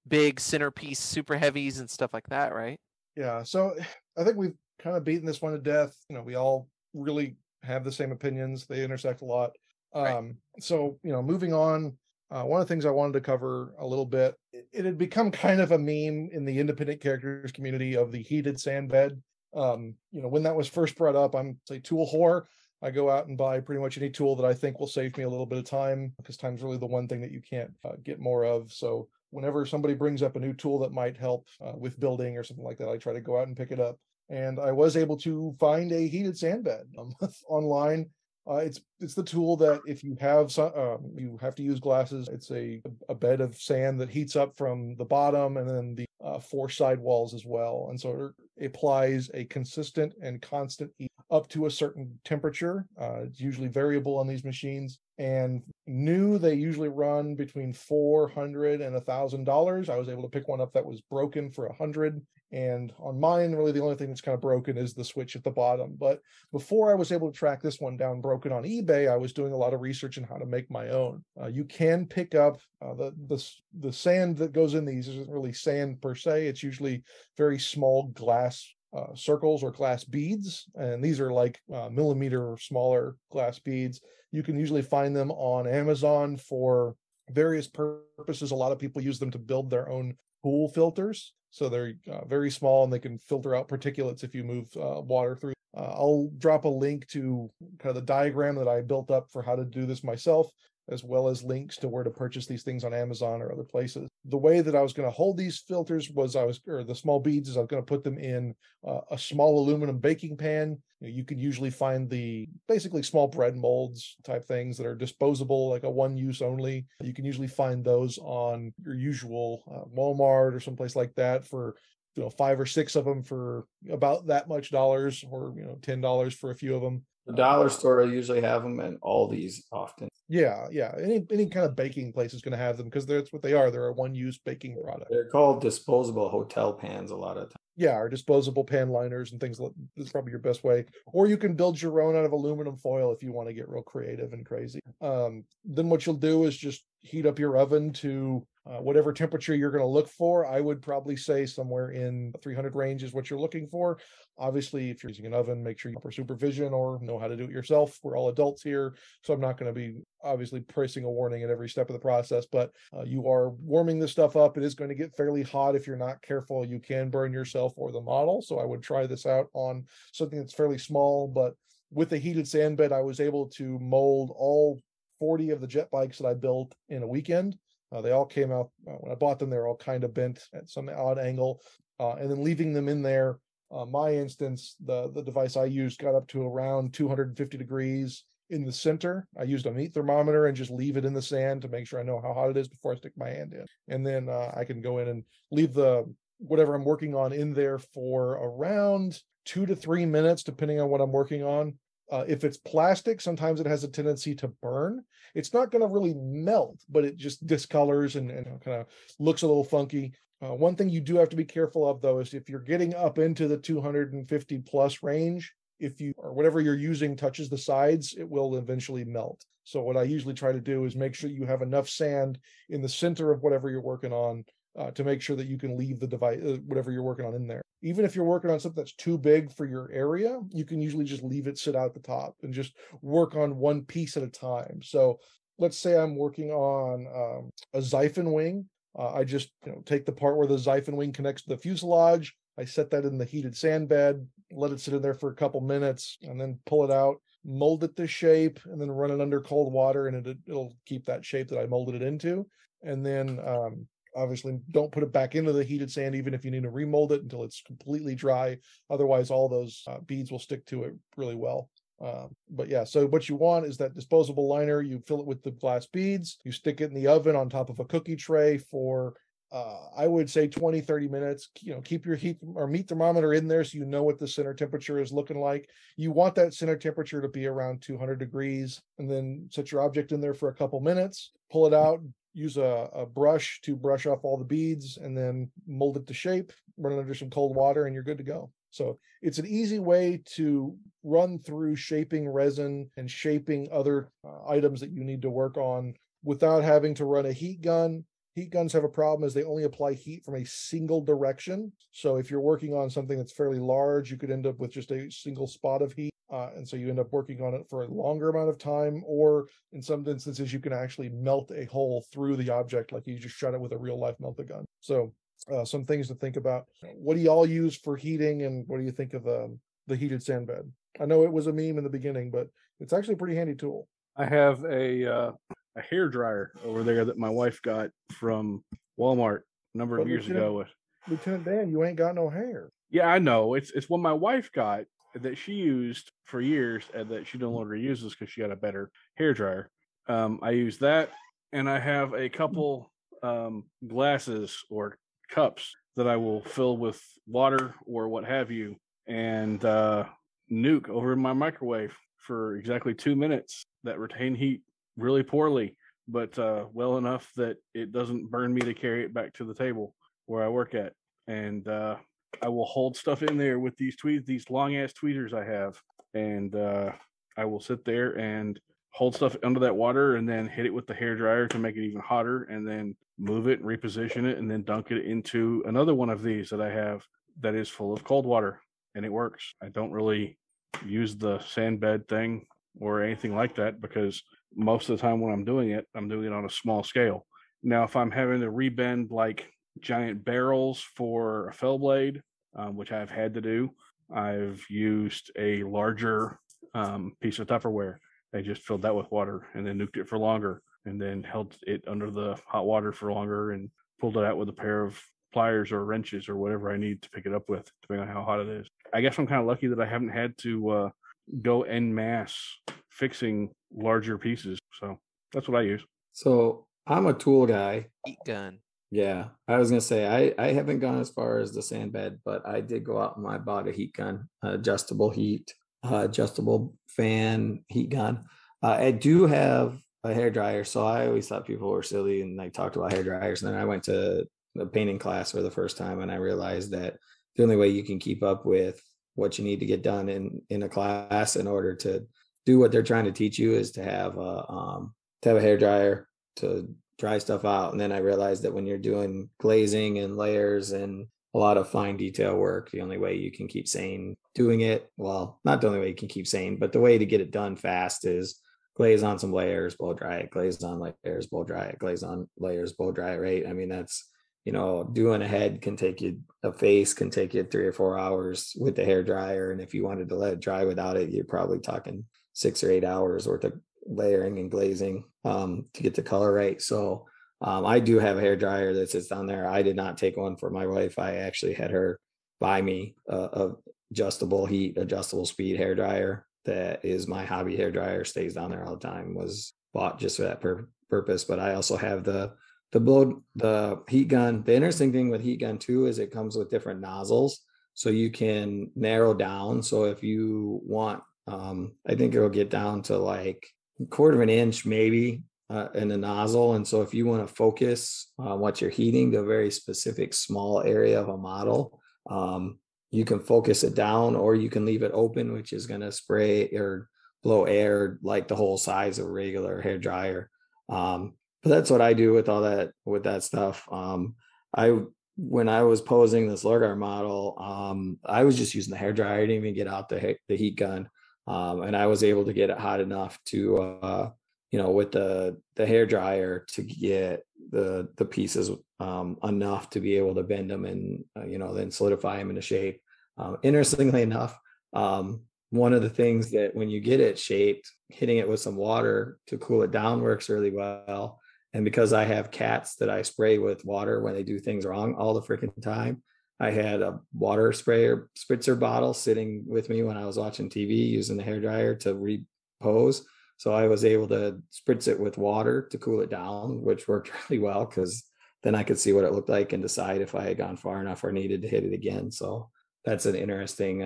Speaker 5: big centerpiece super heavies and stuff like that, right?
Speaker 1: Yeah. So I think we've kind of beaten this one to death. We all really have the same opinions. They intersect a lot. Right. So, moving on, one of the things I wanted to cover a little bit, it had become kind of a meme in the independent characters community of the heated sand bed. When that was first brought up, I'm a tool whore. I go out and buy pretty much any tool that I think will save me a little bit of time because time's really the one thing that you can't get more of. So whenever somebody brings up a new tool that might help with building or something like that, I try to go out and pick it up. And I was able to find a heated sand bed online. It's the tool that if you have you have to use glasses. It's a bed of sand that heats up from the bottom and then the 4 side walls as well. And so it applies a consistent and constant heat up to a certain temperature. It's usually variable on these machines. and new, they usually run between $400 and $1,000. I was able to pick one up that was broken for $100. And on mine, really the only thing that's kind of broken is the switch at the bottom. But before I was able to track this one down broken on eBay, I was doing a lot of research on how to make my own. You can pick up the sand that goes in these. Isn't really sand per se. It's usually very small glass circles or glass beads, and these are like millimeter or smaller glass beads. You can usually find them on Amazon for various purposes. A lot of people use them to build their own pool filters. So they're very small and they can filter out particulates if you move water through. I'll drop a link to kind of the diagram that I built up for how to do this myself, as well as links to where to purchase these things on Amazon or other places. The way that I was going to hold these filters was the small beads, is I was going to put them in a small aluminum baking pan. You can usually find the basically small bread molds type things that are disposable, like a one use only. You can usually find those on your usual Walmart or someplace like that for 5 or 6 of them for about that much dollars, or $10 for a few of them.
Speaker 2: The dollar store will usually have them, and Aldi's often.
Speaker 1: Yeah. Any kind of baking place is going to have them because that's what they are. They're a one-use baking product.
Speaker 2: They're called disposable hotel pans a lot of times.
Speaker 1: Yeah, or disposable pan liners and things. Is probably your best way. Or you can build your own out of aluminum foil if you want to get real creative and crazy. Then what you'll do is just heat up your oven to whatever temperature you're going to look for. I would probably say somewhere in 300 range is what you're looking for. Obviously, if you're using an oven, make sure you have supervision or know how to do it yourself. We're all adults here, so I'm not going to be obviously pressing a warning at every step of the process, but you are warming this stuff up. It is going to get fairly hot. If you're not careful, you can burn yourself or the model. So I would try this out on something that's fairly small, but with the heated sand bed, I was able to mold all 40 of the jet bikes that I built in a weekend. They all came out, when I bought them, they were all kind of bent at some odd angle, and then leaving them in there. My instance, the device I used got up to around 250 degrees in the center. I used a meat thermometer and just leave it in the sand to make sure I know how hot it is before I stick my hand in. And then I can go in and leave whatever I'm working on in there for around 2 to 3 minutes, depending on what I'm working on. If it's plastic, sometimes it has a tendency to burn. It's not going to really melt, but it just discolors and kind of looks a little funky. One thing you do have to be careful of, though, is if you're getting up into the 250 plus range, or whatever you're using touches the sides, it will eventually melt. So what I usually try to do is make sure you have enough sand in the center of whatever you're working on to make sure that you can leave the device, whatever you're working on, in there. Even if you're working on something that's too big for your area, you can usually just leave it sit out the top and just work on one piece at a time. So let's say I'm working on a Xiphon wing. I just take the part where the Xiphon wing connects to the fuselage. I set that in the heated sand bed, let it sit in there for a couple minutes, and then pull it out, mold it to shape, and then run it under cold water, and it'll keep that shape that I molded it into. And then obviously don't put it back into the heated sand, even if you need to remold it, until it's completely dry. Otherwise, all those beads will stick to it really well. But yeah, so what you want is that disposable liner. You fill it with the glass beads. You stick it in the oven on top of a cookie tray for I would say 20-30 minutes. Keep your heat or meat thermometer in there so you know what the center temperature is looking like. You want that center temperature to be around 200 degrees, and then set your object in there for a couple minutes. Pull it out. Use a brush to brush off all the beads, and then mold it to shape. Run it under some cold water, and you're good to go. So it's an easy way to run through shaping resin and shaping other items that you need to work on without having to run a heat gun. Heat guns have a problem, is they only apply heat from a single direction. So if you're working on something that's fairly large, you could end up with just a single spot of heat. And so you end up working on it for a longer amount of time, or in some instances, you can actually melt a hole through the object like you just shot it with a real life melt-a-gun. So some things to think about. What do y'all use for heating, and what do you think of the heated sand bed? I know it was a meme in the beginning, but it's actually a pretty handy tool.
Speaker 3: I have a hair dryer over there that my wife got from Walmart a number of years ago.
Speaker 1: Lieutenant Dan, you ain't got no hair.
Speaker 3: Yeah, I know. It's one my wife got that she used for years, and that she no longer uses because she got a better hair dryer. I use that, and I have a couple glasses or cups that I will fill with water or what have you, and nuke over in my microwave for exactly 2 minutes that retain heat really poorly, but well enough that it doesn't burn me to carry it back to the table where I work at. And I will hold stuff in there with these long ass tweezers I have, and I will sit there and hold stuff under that water, and then hit it with the hair dryer to make it even hotter, and then move it, reposition it, and then dunk it into another one of these that I have that is full of cold water, and it works. I don't really use the sand bed thing or anything like that, because most of the time when I'm doing it on a small scale. Now, if I'm having to rebend like giant barrels for a fell blade, which I've had to do, I've used a larger piece of Tupperware. I just filled that with water and then nuked it for longer, and then held it under the hot water for longer and pulled it out with a pair of pliers or wrenches or whatever I need to pick it up with, depending on how hot it is. I guess I'm kind of lucky that I haven't had to go en masse fixing larger pieces. So that's what I use.
Speaker 2: So I'm a tool guy.
Speaker 5: Heat gun.
Speaker 2: Yeah, I was gonna say I haven't gone as far as the sand bed, but I did go out and I bought a heat gun, adjustable heat, adjustable fan heat gun. I do have a hair dryer, so I always thought people were silly and they talked about hair dryers. And then I went to a painting class for the first time, and I realized that the only way you can keep up with what you need to get done in a class in order to do what they're trying to teach you is to have a hair dryer to dry stuff out. And then I realized that when you're doing glazing and layers and a lot of fine detail work, the only way you can keep sane doing it, well, not the only way you can keep sane, but the way to get it done fast is glaze on some layers, blow dry it, glaze on layers, blow dry it, glaze on layers, blow dry it, right? I mean, that's, doing a head can take you, a face can take you 3 or 4 hours with the hair dryer. And if you wanted to let it dry without it, you're probably talking 6 or 8 hours worth of layering and glazing to get the color right. So I do have a hair dryer that sits down there. I did not take one for my wife. I actually had her buy me a adjustable heat, adjustable speed hair dryer that is my hobby hair dryer, stays down there all the time, was bought just for that purpose. But I also have the heat gun. The interesting thing with heat gun too is it comes with different nozzles, so you can narrow down. So if you want, I think it'll get down to like 1/4 inch maybe in the nozzle. And so if you want to focus on what you're heating to a very specific small area of a model, you can focus it down, or you can leave it open, which is going to spray or blow air like the whole size of a regular hair dryer. But that's what I do with all that, with that stuff. When I was posing this Lorgar model, I was just using the hair dryer. I didn't even get out the heat gun. And I was able to get it hot enough to, with the hair dryer to get the pieces enough to be able to bend them and, then solidify them into shape. Interestingly enough, one of the things that when you get it shaped, hitting it with some water to cool it down works really well. And because I have cats that I spray with water when they do things wrong all the freaking time, I had a water sprayer spritzer bottle sitting with me when I was watching TV using the hair dryer to repose. So I was able to spritz it with water to cool it down, which worked really well, because then I could see what it looked like and decide if I had gone far enough or needed to hit it again. So that's an interesting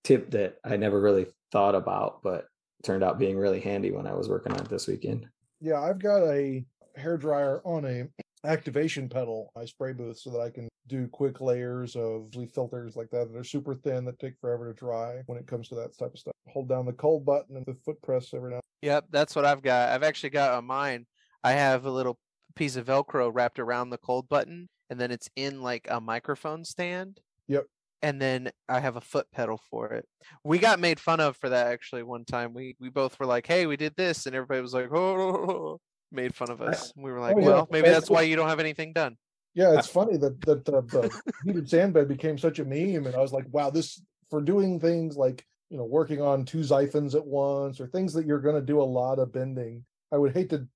Speaker 2: tip that I never really thought about, but turned out being really handy when I was working on it this weekend.
Speaker 1: Yeah, I've got a hair dryer on a activation pedal, my spray booth, so that I can do quick layers of filters like that are super thin that take forever to dry when it comes to that type of stuff. Hold down the cold button and the foot press every now.
Speaker 5: Yep, that's what I've got. I've actually got on mine, I have a little piece of Velcro wrapped around the cold button, and then it's in like a microphone stand.
Speaker 1: Yep.
Speaker 5: And then I have a foot pedal for it. We got made fun of for that actually one time. We both were like, hey, we did this, and everybody was like, oh, made fun of us. We were like, well, maybe that's why you don't have anything done.
Speaker 1: Yeah, it's funny that the heated sand bed became such a meme, and I was like, wow, this for doing things like, working on 2 siphons at once, or things that you're going to do a lot of bending. I would hate to,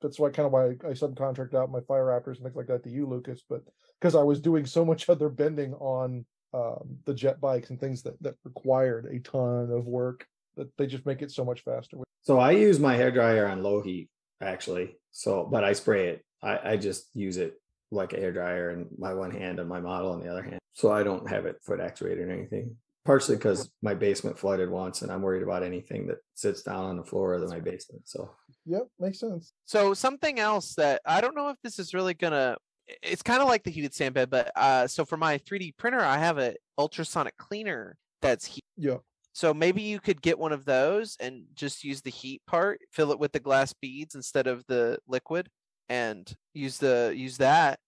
Speaker 1: that's why I subcontract out my fire raptors and things like that to you, Lucas, but because I was doing so much other bending on the jet bikes and things that required a ton of work, that they just make it so much faster.
Speaker 2: So I use my hair dryer on low heat, actually. But I spray it. I just use it like a hair dryer in my one hand and my model in the other hand. So I don't have it foot actuated or anything. partially because my basement flooded once, and I'm worried about anything that sits down on the floor of my basement. So,
Speaker 1: Yep, makes sense.
Speaker 5: So something else that I don't know if this is really gonna. It's kind of like the heated sand bed, but so for my 3D printer, I have an ultrasonic cleaner that's heat.
Speaker 1: Yeah.
Speaker 5: So maybe you could get one of those and just use the heat part, fill it with the glass beads instead of the liquid, and use that.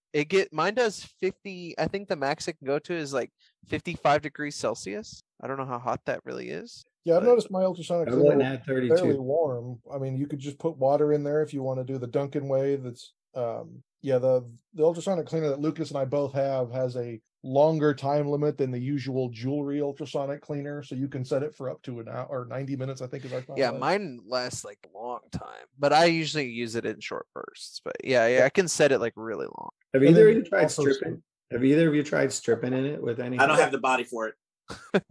Speaker 5: Mine does 50. I think the max it can go to is like 55 degrees Celsius. I don't know how hot that really is.
Speaker 1: Yeah, I've noticed my ultrasonic
Speaker 2: I
Speaker 1: cleaner
Speaker 2: wouldn't
Speaker 1: will
Speaker 2: add
Speaker 1: be
Speaker 2: 32.
Speaker 1: fairly warm. I mean, you could just put water in there if you want to do the Dunkin' way. That's the ultrasonic cleaner that Lucas and I both have has a longer time limit than the usual jewelry ultrasonic cleaner, so you can set it for up to an hour or 90 minutes, I think is our time.
Speaker 5: Yeah, mine lasts like a long time, but I usually use it in short bursts. But yeah, I can set it like really long.
Speaker 2: Have
Speaker 1: And
Speaker 2: either
Speaker 1: then
Speaker 2: of you tried
Speaker 1: also-
Speaker 2: stripping? Have either of you tried stripping in it with anything?
Speaker 4: I don't have the body for it.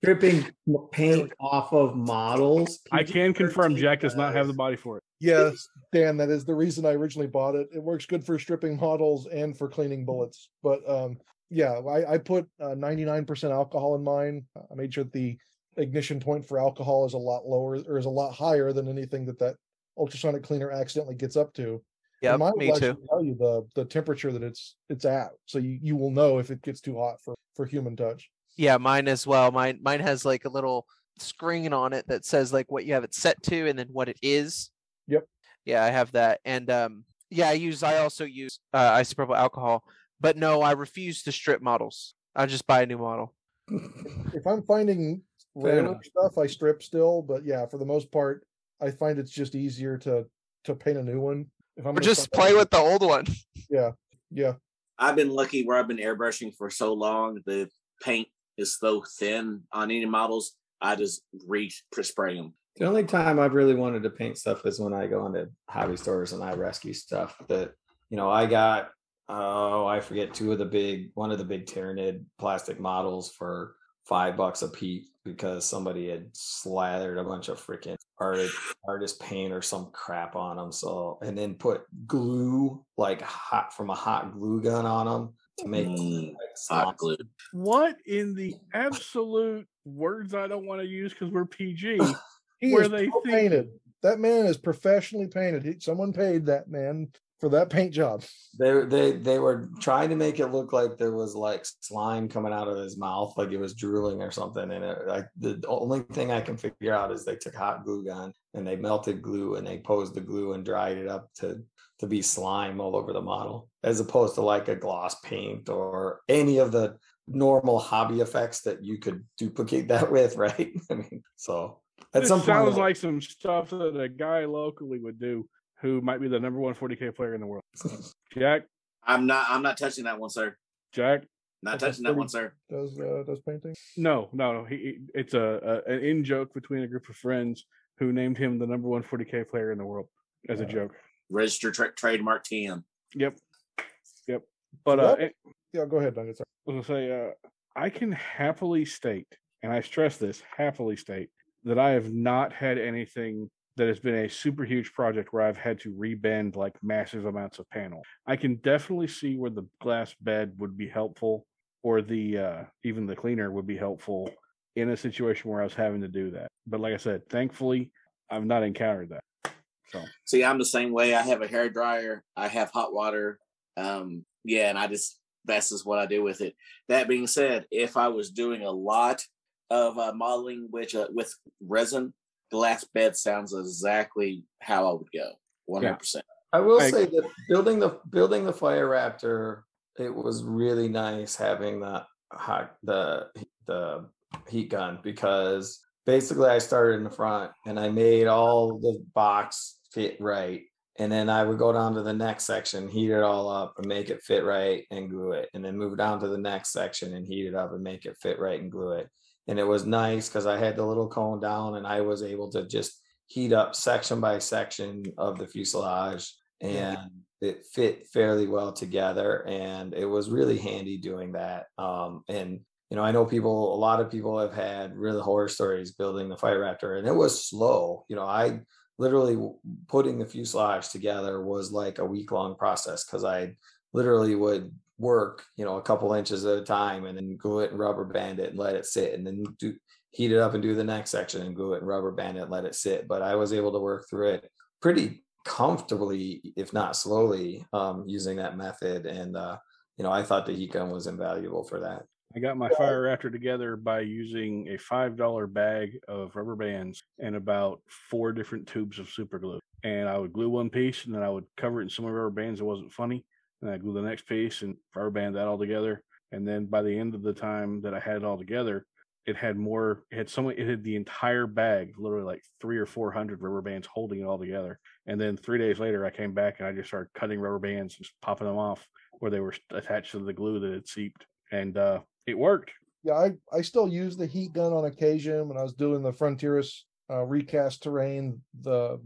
Speaker 2: Stripping paint off of models.
Speaker 3: I can confirm
Speaker 2: PG-13
Speaker 3: Jack does not have the body for it.
Speaker 1: Yes, Dan, that is the reason I originally bought it. It works good for stripping models and for cleaning bullets. But I put 99% alcohol in mine. I made sure that the ignition point for alcohol is a lot lower or is a lot higher than anything that ultrasonic cleaner accidentally gets up to.
Speaker 5: Yeah,
Speaker 1: mine
Speaker 5: me
Speaker 1: will
Speaker 5: too.
Speaker 1: actually tell you the temperature that it's at, so you will know if it gets too hot for human touch.
Speaker 5: Yeah, mine as well. Mine has like a little screen on it that says like what you have it set to and then what it is.
Speaker 1: Yep.
Speaker 5: Yeah, I have that. And I also use isopropyl alcohol, but no, I refuse to strip models. I just buy a new model.
Speaker 1: If I'm finding
Speaker 2: Fair
Speaker 1: rare
Speaker 2: enough.
Speaker 1: stuff, I strip still, but yeah, for the most part, I find it's just easier to paint a new one. If I'm
Speaker 5: Or
Speaker 1: gonna
Speaker 5: just
Speaker 1: start-
Speaker 5: play with the old one.
Speaker 1: Yeah.
Speaker 4: I've been lucky where I've been airbrushing for so long. The paint is so thin on any models. I just spray them.
Speaker 2: The only time I've really wanted to paint stuff is when I go into hobby stores and I rescue stuff that, I got, I forget one of the big Tyranid plastic models for $5 a piece because somebody had slathered a bunch of freaking artist paint or some crap on them. So, and then put glue from a hot glue gun on them to make
Speaker 4: Hot glue.
Speaker 3: What in the absolute words I don't want to use because we're PG?
Speaker 1: He
Speaker 3: Where
Speaker 1: is
Speaker 3: they think-
Speaker 1: painted. That man is professionally painted. Someone paid that man for that paint job.
Speaker 2: They were trying to make it look like there was like slime coming out of his mouth, like it was drooling or something. And the only thing I can figure out is they took hot glue gun and they melted glue and they posed the glue and dried it up to be slime all over the model, as opposed to like a gloss paint or any of the normal hobby effects that you could duplicate that with, right? I mean, so at
Speaker 3: This
Speaker 2: some point,
Speaker 3: sounds like some stuff that a guy locally would do who might be the number one 40K player in the world. Jack?
Speaker 4: I'm not touching that one, sir.
Speaker 3: Jack?
Speaker 4: Not touching that one, sir.
Speaker 1: Does painting?
Speaker 3: No. It's an in joke between a group of friends who named him the number one 40K player in the world as a joke.
Speaker 4: Registered trademark TM.
Speaker 3: Yep. But
Speaker 1: Yeah, go ahead, Duncan. Sorry.
Speaker 3: I was gonna say, I can happily state, and I stress this, happily state that I have not had anything that has been a super huge project where I've had to rebend like massive amounts of panel. I can definitely see where the glass bed would be helpful, or the even the cleaner would be helpful in a situation where I was having to do that. But like I said, thankfully, I've not encountered that. So
Speaker 4: See, I'm the same way. I have a hair dryer. I have hot water. And that's just what I do with it. That being said, if I was doing a lot of modeling with resin, glass bed sounds exactly how I would go. 100%.
Speaker 2: I will say that building the Fire Raptor, it was really nice having the heat gun, because basically I started in the front and I made all the box fit right. And then I would go down to the next section, heat it all up and make it fit right and glue it. And then move down to the next section and heat it up and make it fit right and glue it. And it was nice because I had the little cone down and I was able to just heat up section by section of the fuselage, and it fit fairly well together. And it was really handy doing that. And I know a lot of people have had really horror stories building the Fire Raptor, and it was slow. I literally putting the fuselage together was like a week-long process, because I literally would work, a couple inches at a time, and then glue it and rubber band it and let it sit, and then heat it up and do the next section and glue it and rubber band it and let it sit. But I was able to work through it pretty comfortably, if not slowly, using that method. And I thought the heat gun was invaluable for that.
Speaker 3: I got my fire rafter together by using a $5 bag of rubber bands and about 4 different tubes of super glue. And I would glue one piece, and then I would cover it in some rubber bands that wasn't funny. And I'd glue the next piece and rubber band that all together. And then by the end of the time that I had it all together, it had the entire bag, literally like 300 or 400 rubber bands holding it all together. And then 3 days later, I came back and I just started cutting rubber bands and just popping them off where they were attached to the glue that had seeped. And it worked.
Speaker 1: Yeah, I still use the heat gun on occasion. When I was doing the Frontieris recast terrain, the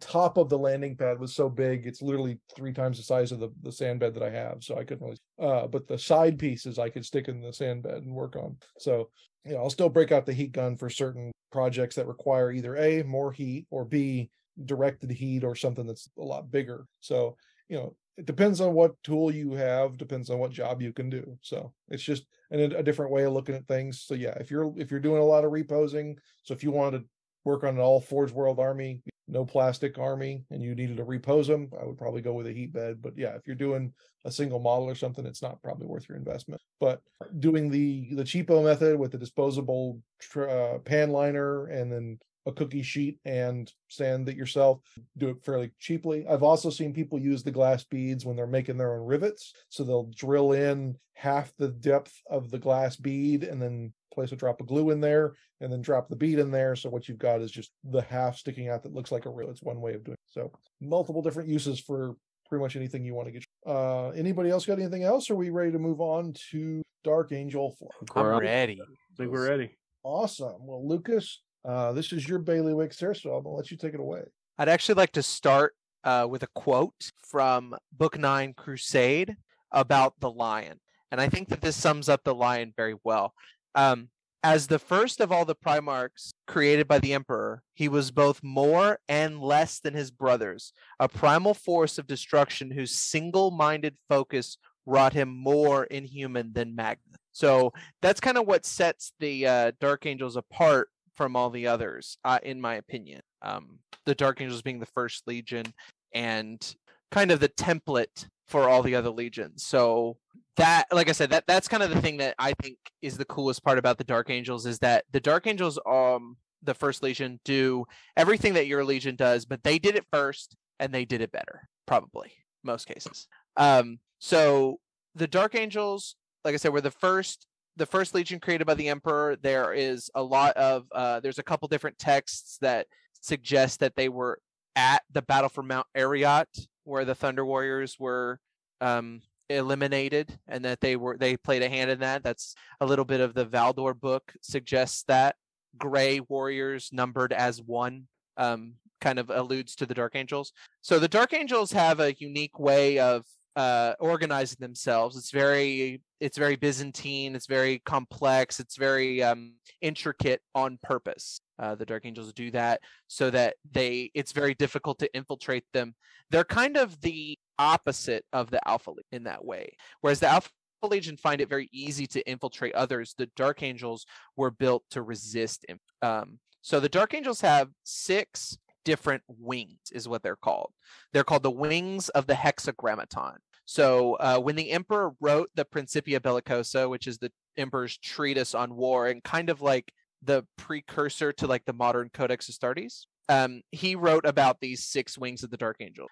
Speaker 1: top of the landing pad was so big, it's literally 3 times the size of the sand bed that I have. So I couldn't really, but the side pieces I could stick in the sand bed and work on. So, I'll still break out the heat gun for certain projects that require either A, more heat, or B, directed heat, or something that's a lot bigger. So, it depends on what tool you have, depends on what job you can do. So it's just a different way of looking at things. So yeah, if you're doing a lot of reposing, so if you wanted to work on an all Forge World army, no plastic army, and you needed to repose them, I would probably go with a heat bed. But yeah, if you're doing a single model or something, it's not probably worth your investment. But doing the cheapo method with the disposable pan liner and then a cookie sheet and sand it yourself, do it fairly cheaply. I've also seen people use the glass beads when they're making their own rivets. So they'll drill in half the depth of the glass bead and then place a drop of glue in there and then drop the bead in there. So what you've got is just the half sticking out that looks like a rivet. It's one way of doing it. So multiple different uses for pretty much anything you want to get. Anybody else got anything else? Or are we ready to move on to Dark Angel 4?
Speaker 5: I'm ready.
Speaker 3: I think we're ready.
Speaker 1: Awesome. Well, Lucas, this is your bailiwick, sir, so I'm going to let you take it away.
Speaker 5: I'd actually like to start with a quote from Book 9, Crusade, about the lion. And I think that this sums up the lion very well. As the first of all the Primarchs created by the Emperor, he was both more and less than his brothers, a primal force of destruction whose single-minded focus wrought him more inhuman than Magnus. So that's kind of what sets the Dark Angels apart from all the others, in my opinion. The Dark Angels being the first legion and kind of the template for all the other legions. So that, like I said, that's kind of the thing that I think is the coolest part about the Dark Angels, is that the Dark Angels, the first legion, do everything that your legion does, but they did it first and they did it better, probably most cases. So the Dark Angels, like I said, were the first legion created by the Emperor. There is a lot of there's a couple different texts that suggest that they were at the battle for Mount Arreat, where the Thunder Warriors were eliminated, and that they played a hand in that. That's a little bit of the Valdor book suggests that. Gray Warriors numbered as one kind of alludes to the Dark Angels. So the Dark Angels have a unique way of organizing themselves. It's very Byzantine, it's very complex, it's very intricate on purpose. The Dark Angels do that so that it's very difficult to infiltrate them. They're kind of the opposite of the Alpha Legion in that way. Whereas the Alpha Legion find it very easy to infiltrate others, the Dark Angels were built to resist him. So the Dark Angels have 6 different wings, is what they're called. They're called the wings of the Hexagrammaton. So when the Emperor wrote the Principia Bellicosa, which is the Emperor's treatise on war and kind of like the precursor to like the modern Codex Astartes, he wrote about these 6 wings of the Dark Angel,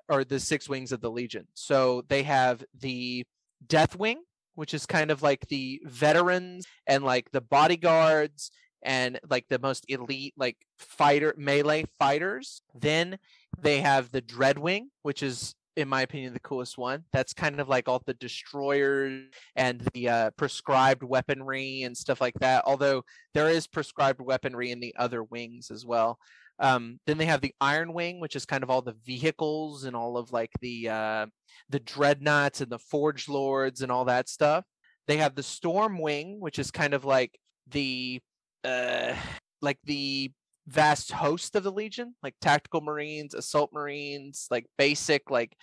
Speaker 5: or the 6 wings of the Legion. So they have the Death Wing, which is kind of like the veterans and like the bodyguards and like the most elite like melee fighters. Then they have the Dread Wing, which is, in my opinion, the coolest one. That's kind of like all the destroyers and the prescribed weaponry and stuff like that. Although there is prescribed weaponry in the other wings as well. Then they have the Iron Wing, which is kind of all the vehicles and all of like the dreadnoughts and the Forge Lords and all that stuff. They have the Storm Wing, which is kind of like the vast host of the Legion, like tactical Marines, assault Marines, like basic like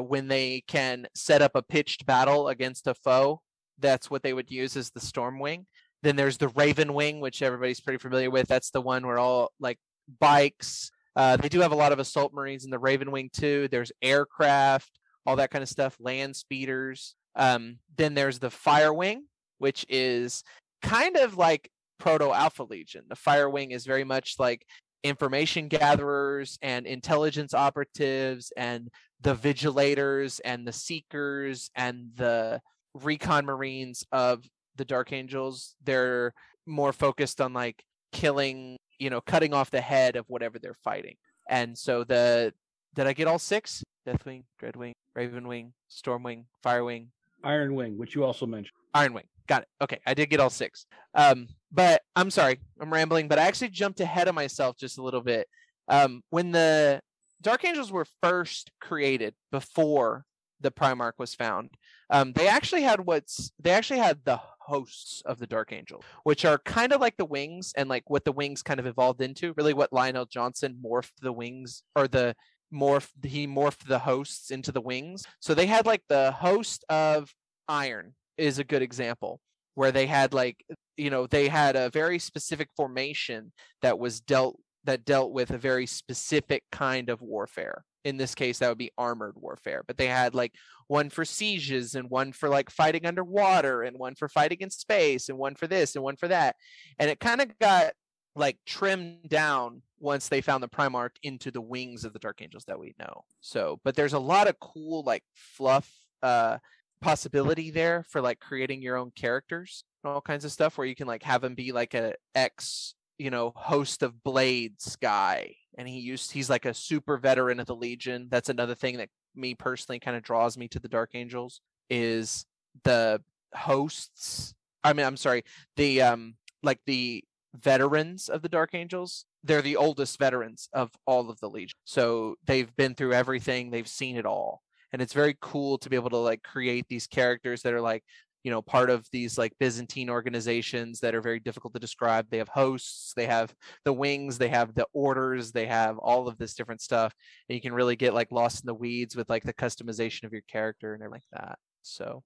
Speaker 5: when they can set up a pitched battle against a foe, that's what they would use as the Stormwing. Then there's the Raven Wing, which everybody's pretty familiar with. That's the one where all like bikes. They do have a lot of assault marines in the Raven Wing too. There's aircraft, all that kind of stuff, land speeders. Then there's the Fire Wing, which is kind of like Proto Alpha Legion. The Fire Wing is very much like information gatherers and intelligence operatives and the vigilators and the seekers and the recon marines of the Dark Angels. They're more focused on like killing, cutting off the head of whatever they're fighting. And so did I get all 6? Deathwing, Dreadwing, Ravenwing, Stormwing, Firewing,
Speaker 3: Iron Wing, which you also mentioned.
Speaker 5: Iron Wing. Got it. Okay, I did get all 6. But I'm sorry, I'm rambling, but I actually jumped ahead of myself just a little bit. When the Dark Angels were first created before the Primarch was found, they actually had the hosts of the Dark Angel, which are kind of like the wings and like what the wings kind of evolved into. Really, what Lionel Johnson morphed the wings or he morphed the hosts into the wings. So they had like the host of Iron is a good example where they had they had a very specific formation that dealt with a very specific kind of warfare. In this case, that would be armored warfare. But they had like one for sieges and one for like fighting underwater and one for fighting in space and one for this and one for that. And it kind of got like trimmed down once they found the Primarch into the wings of the Dark Angels that we know. So, but there's a lot of cool like fluff possibility there for like creating your own characters and all kinds of stuff where you can like have him be like a host of blades guy, and he's like a super veteran of the Legion. That's another thing that me personally kind of draws me to the Dark Angels is the hosts. The veterans of the Dark Angels. They're the oldest veterans of all of the Legion, so they've been through everything, they've seen it all, and it's very cool to be able to like create these characters that are like part of these like Byzantine organizations that are very difficult to describe. They have hosts, they have the wings, they have the orders, they have all of this different stuff. And you can really get like lost in the weeds with like the customization of your character and everything like that. So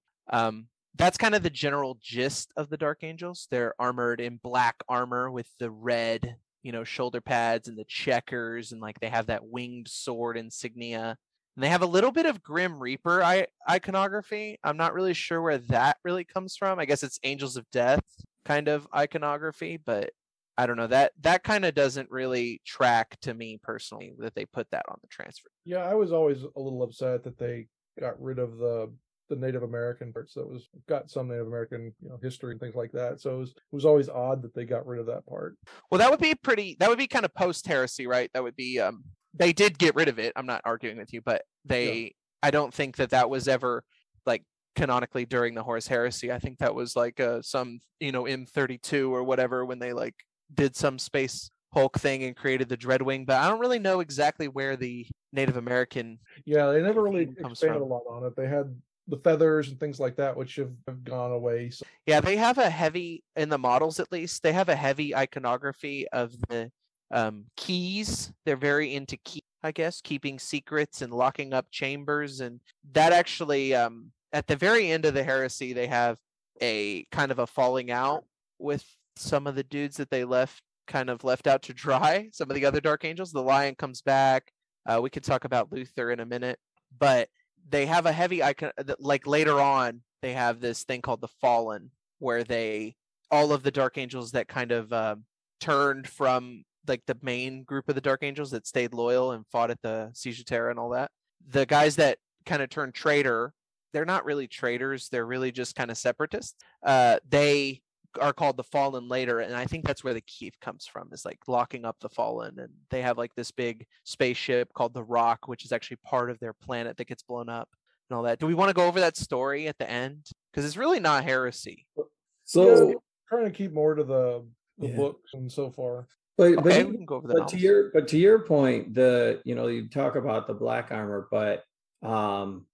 Speaker 5: that's kind of the general gist of the Dark Angels. They're armored in black armor with the red, shoulder pads and the checkers, and like they have that winged sword insignia. And they have a little bit of Grim Reaper iconography. I'm not really sure where that really comes from. I guess it's Angels of Death kind of iconography, but I don't know. That kind of doesn't really track to me personally that they put that on the transfer.
Speaker 1: Yeah, I was always a little upset that they got rid of the Native American parts. That was got some Native American history and things like that. So it was always odd that they got rid of that part.
Speaker 5: Well, that would be kind of post heresy, right? That would be they did get rid of it. I'm not arguing with you, but I don't think that was ever like canonically during the Horus Heresy. I think that was like some M32 or whatever when they like did some space Hulk thing and created the Dreadwing, but I don't really know exactly where the Native American
Speaker 1: they never really expanded a lot on it. They had the feathers and things like that, which have gone away. So.
Speaker 5: Yeah, they have a heavy, in the models at least, they have a heavy iconography of the keys. They're very into key, I guess, keeping secrets and locking up chambers. And that actually, at the very end of the heresy, they have a kind of a falling out with some of the dudes that they left out to dry. Some of the other Dark Angels. The Lion comes back. We could talk about Luther in a minute, but they have a heavy icon. Like later on, they have this thing called the Fallen, where all of the Dark Angels that kind of turned from like the main group of the Dark Angels that stayed loyal and fought at the Siege of Terra and all that. The guys that kind of turned traitor, they're not really traitors. They're really just kind of separatists. They are called the Fallen later, and I think that's where the Keith comes from, is like locking up the Fallen. And they have like this big spaceship called the Rock, which is actually part of their planet that gets blown up and all that. Do we want to go over that story at the end? Because it's really not heresy.
Speaker 1: So trying to keep more to the books and so far.
Speaker 5: We can go over the novels.
Speaker 2: To your point, you talk about the black armor, but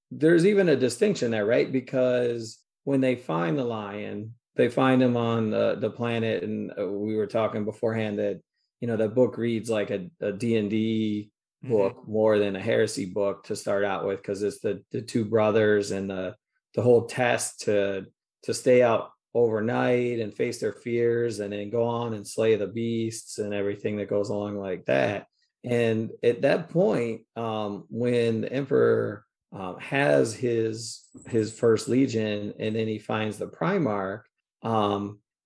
Speaker 2: there's even a distinction there, right? Because when they find the Lion, they find him on the planet, and we were talking beforehand that the book reads like a D&D book more than a heresy book to start out with, because it's the two brothers and the whole test to stay out overnight and face their fears and then go on and slay the beasts and everything that goes along like that. And at that point, when the emperor has his first legion and then he finds the Primarch,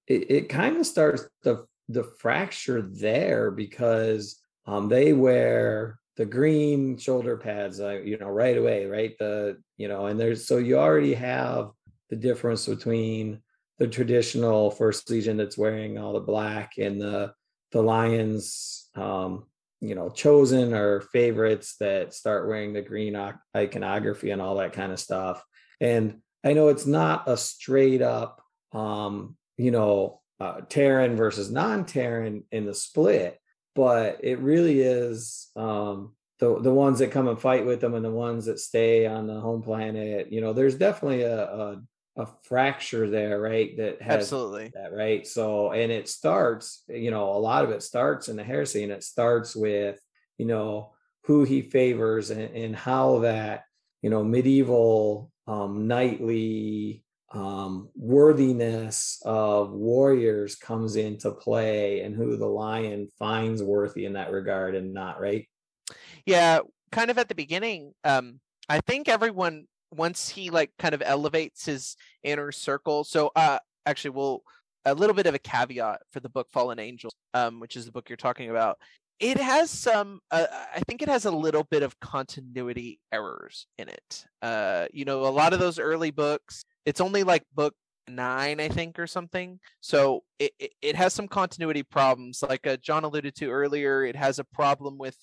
Speaker 2: it kind of starts the fracture there, because they wear the green shoulder pads, right away, right? And there's, so you already have the difference between the traditional First Legion that's wearing all the black and the Lions, chosen or favorites that start wearing the green iconography and all that kind of stuff. And I know it's not a straight up, Terran versus non-Terran in the split, but it really is the ones that come and fight with them and the ones that stay on the home planet. There's definitely a fracture there, right? That has
Speaker 5: absolutely
Speaker 2: that, right? So, and it starts, a lot of it starts in the heresy, and it starts with, who he favors and how that, medieval knightly worthiness of warriors comes into play, and who the Lion finds worthy in that regard and not, right?
Speaker 5: Yeah, kind of at the beginning, I think everyone, once he kind of elevates his inner circle. So actually, a little bit of a caveat for the book Fallen Angels, which is the book you're talking about. It has some, I think it has a little bit of continuity errors in it. A lot of those early books, it's only book 9, I think, or something. So it has some continuity problems. Like John alluded to earlier, it has a problem with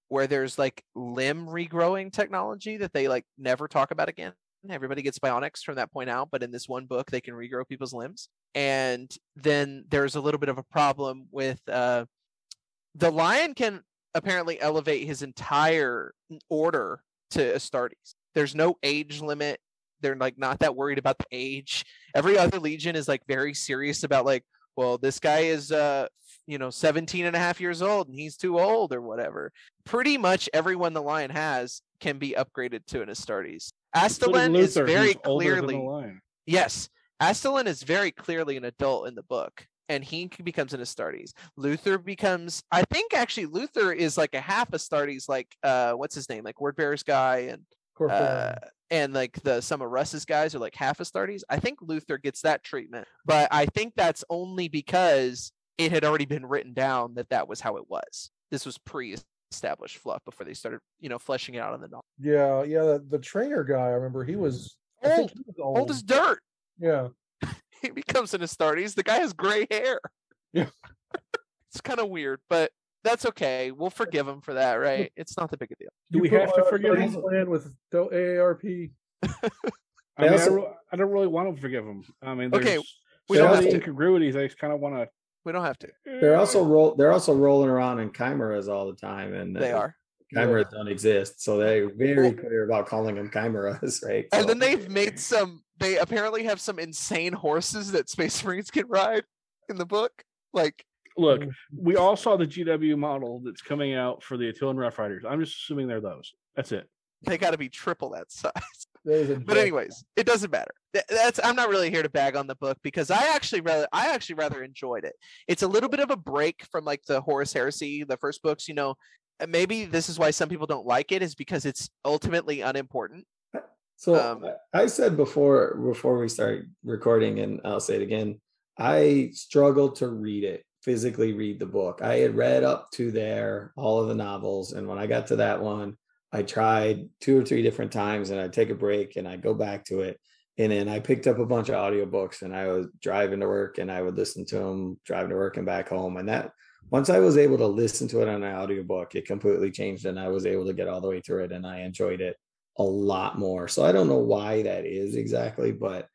Speaker 5: where there's limb regrowing technology that they never talk about again. Everybody gets bionics from that point out, but in this one book, they can regrow people's limbs. And then there's a little bit of a problem with the Lion can apparently elevate his entire order to Astartes. There's no age limit. They're not that worried about the age. Every other legion is very serious about well, this guy is 17 and a half years old and he's too old or whatever. Pretty much everyone the Lion has can be upgraded to an Astartes. Astellan is very clearly, yes, Astellan is very clearly an adult in the book, and he becomes an Astartes. Luther becomes, I think actually Luther is a half Astartes, what's his name, Wordbearer's guy, and some of Russ's guys are half Astartes. I think Luther gets that treatment, but I think that's only because it had already been written down that was how it was. This was pre-established fluff before they started, fleshing it out in the novel.
Speaker 1: Yeah. The trainer guy, I remember he was
Speaker 5: old as dirt.
Speaker 1: Yeah.
Speaker 5: He becomes an Astartes. The guy has gray hair.
Speaker 1: Yeah.
Speaker 5: It's kind of weird, but that's okay. We'll forgive him for that, right? It's not that big a deal.
Speaker 3: Do we have to forgive him?
Speaker 1: Plan with AARP.
Speaker 3: I don't really want to forgive him. I mean, okay, we don't have incongruities. I just kind of want to.
Speaker 5: We don't have to.
Speaker 2: They're also rolling around in chimeras all the time, and
Speaker 5: they are.
Speaker 2: Chimeras don't exist, so they're very clear about calling them chimeras, right?
Speaker 5: And then they've made they apparently have some insane horses that Space Marines can ride in the book.
Speaker 3: Look, we all saw the GW model that's coming out for the Attilan Rough Riders. I'm just assuming they're those. That's it.
Speaker 5: They got to be triple that size. But anyways, it doesn't matter. I'm not really here to bag on the book, because I actually rather enjoyed it. It's a little bit of a break from the Horus Heresy, the first books. Maybe this is why some people don't like it, is because it's ultimately unimportant.
Speaker 2: So I said before we start recording, and I'll say it again, I struggled to physically read the book. I had read up to all of the novels, and when I got to that one, I tried 2 or 3 different times, and I'd take a break and I'd go back to it. And then I picked up a bunch of audiobooks, and I was driving to work and I would listen to them, driving to work and back home. And that, once I was able to listen to it on an audiobook, it completely changed, and I was able to get all the way through it, and I enjoyed it a lot more. So I don't know why that is exactly, but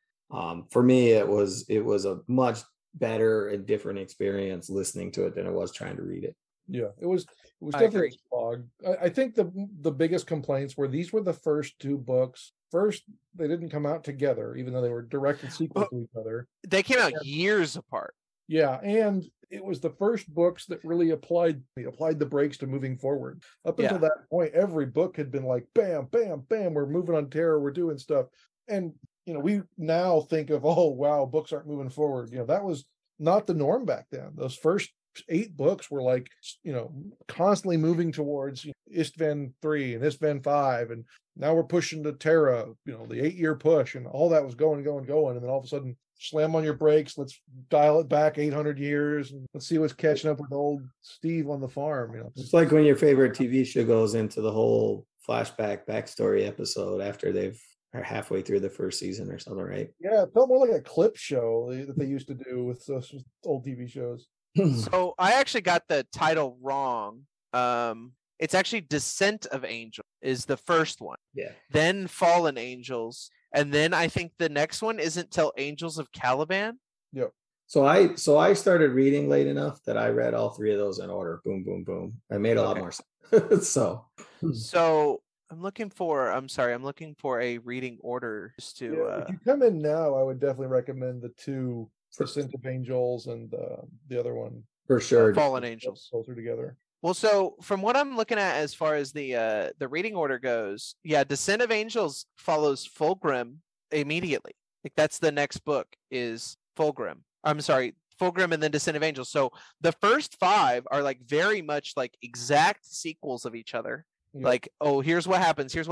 Speaker 2: for me, it was a much better and different experience listening to it than it was trying to read it.
Speaker 1: Yeah, it was definitely a slog. I think the biggest complaints were these were the first 2 books. First, they didn't come out together, even though they were directed sequels to each other.
Speaker 5: They came out years apart.
Speaker 1: Yeah, and it was the first books that really applied the brakes to moving forward. Up until that point, every book had been like, bam, bam, bam, we're moving on terror, we're doing stuff. And, we now think of, oh, wow, books aren't moving forward. That was not the norm back then. Those first 8 books were like, constantly moving towards Istvan 3 and Istvan 5. And now we're pushing to Terra, the 8-year push, and all that was going. And then all of a sudden, slam on your brakes. Let's dial it back 800 years and let's see what's catching up with old Steve on the farm.
Speaker 2: It's like when your favorite TV show goes into the whole flashback backstory episode after are halfway through the first season or something, right?
Speaker 1: Yeah, it felt more like a clip show that they used to do with those old TV shows.
Speaker 5: So I actually got the title wrong. It's actually Descent of Angels is the first one.
Speaker 2: Yeah.
Speaker 5: Then Fallen Angels. And then I think the next one isn't till Angels of Caliban.
Speaker 1: Yep.
Speaker 2: So I started reading late enough that I read all 3 of those in order. Boom, boom, boom. I made a lot more sense. So
Speaker 5: I'm looking for a reading order just to
Speaker 1: if you come in now, I would definitely recommend the 2 Descent of Angels and the other one.
Speaker 2: For sure.
Speaker 5: Fallen Angels.
Speaker 1: Closer together.
Speaker 5: Well, so from what I'm looking at as far as the reading order goes, Descent of Angels follows Fulgrim immediately. Like that's the next book is Fulgrim. I'm sorry, Fulgrim and then Descent of Angels. So the first 5 are like very much like exact sequels of each other. Yeah. Like, oh, here's what happens. Well,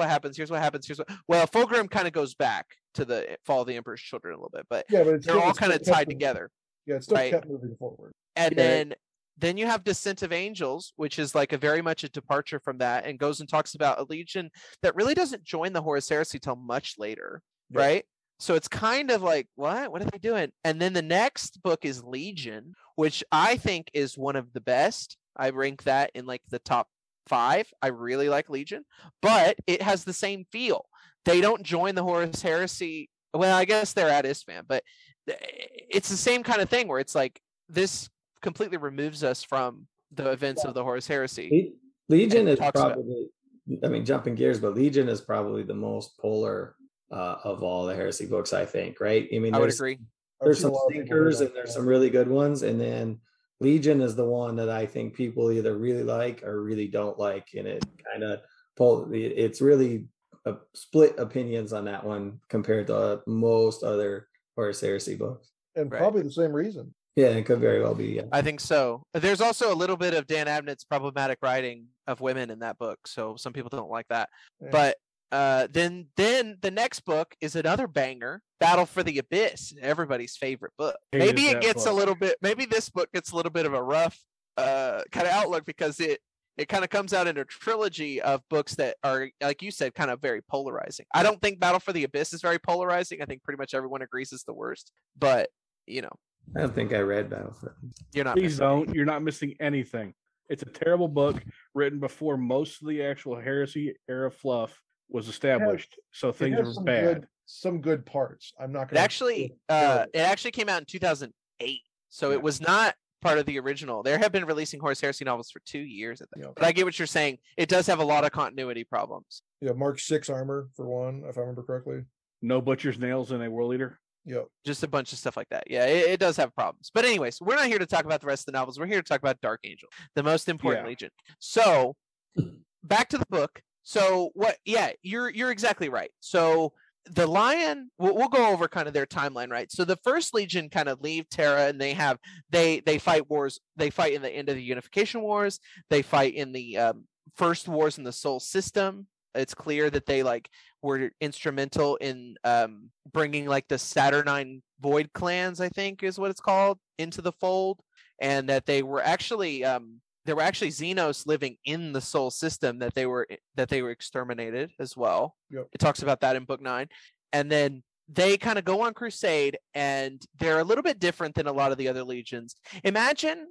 Speaker 5: Fulgrim kind of goes back to the Fall of the Emperor's Children a little bit, but they're all kind of tied together.
Speaker 1: Yeah, it's still kept moving forward.
Speaker 5: And then you have Descent of Angels, which is like a very much a departure from that and goes and talks about a legion that really doesn't join the Horus Heresy till much later, right? So it's kind of like, what are they doing? And then the next book is Legion, which I think is one of the best. I rank that in like the top 5. I really like Legion, but it has the same feel. They don't join the Horus Heresy. Well, I guess they're at Istvan, but it's the same kind of thing where it's like this completely removes us from the events of the Horus Heresy.
Speaker 2: Legion is probably, jumping gears, but Legion is probably the most polar of all the heresy books, I think, right?
Speaker 5: I would agree.
Speaker 2: There's some stinkers and there's some really good ones, and then Legion is the one that I think people either really like or really don't like, and it kind of it's really split opinions on that one compared to most other Horus Heresy books,
Speaker 1: and probably the same reason.
Speaker 2: Yeah, it could very well be. Yeah.
Speaker 5: I think so. There's also a little bit of Dan Abnett's problematic writing of women in that book, so some people don't like that. Yeah. But then the next book is another banger, Battle for the Abyss, everybody's favorite book. Maybe it gets a little bit. Maybe this book gets a little bit of a rough kind of outlook because it kind of comes out in a trilogy of books that are, like you said, kind of very polarizing. I don't think Battle for the Abyss is very polarizing. I think pretty much everyone agrees it's the worst. But
Speaker 2: I don't think I read Battle for the Abyss.
Speaker 5: You're not.
Speaker 3: Please don't. You're not missing anything. It's a terrible book written before most of the actual heresy era fluff was established, so things are bad.
Speaker 1: Some good parts. I'm not going
Speaker 5: to. It actually came out in 2008, so it was not part of the original. There have been releasing Horus Heresy novels for 2 years at that. But I get what you're saying. It does have a lot of continuity problems.
Speaker 1: Yeah, Mark 6 armor for one, if I remember correctly.
Speaker 3: No butcher's nails in a World Eater.
Speaker 1: Yep.
Speaker 5: Just a bunch of stuff like that. Yeah, it does have problems. But anyways, we're not here to talk about the rest of the novels. We're here to talk about Dark Angel, the most important legion. So back to the book. So what? Yeah, you're exactly right. So the Lion, we'll go over kind of their timeline, right? So the first legion kind of leave Terra, and they fight wars. They fight in the end of the Unification Wars. They fight in the first wars in the Soul System. It's clear that they were instrumental in bringing the Saturnine Void clans, I think is what it's called, into the fold, and that they were actually Xenos living in the Soul System that they were exterminated as well.
Speaker 1: Yep.
Speaker 5: It talks about that in book 9, and then they kind of go on crusade, and they're a little bit different than a lot of the other legions. Imagine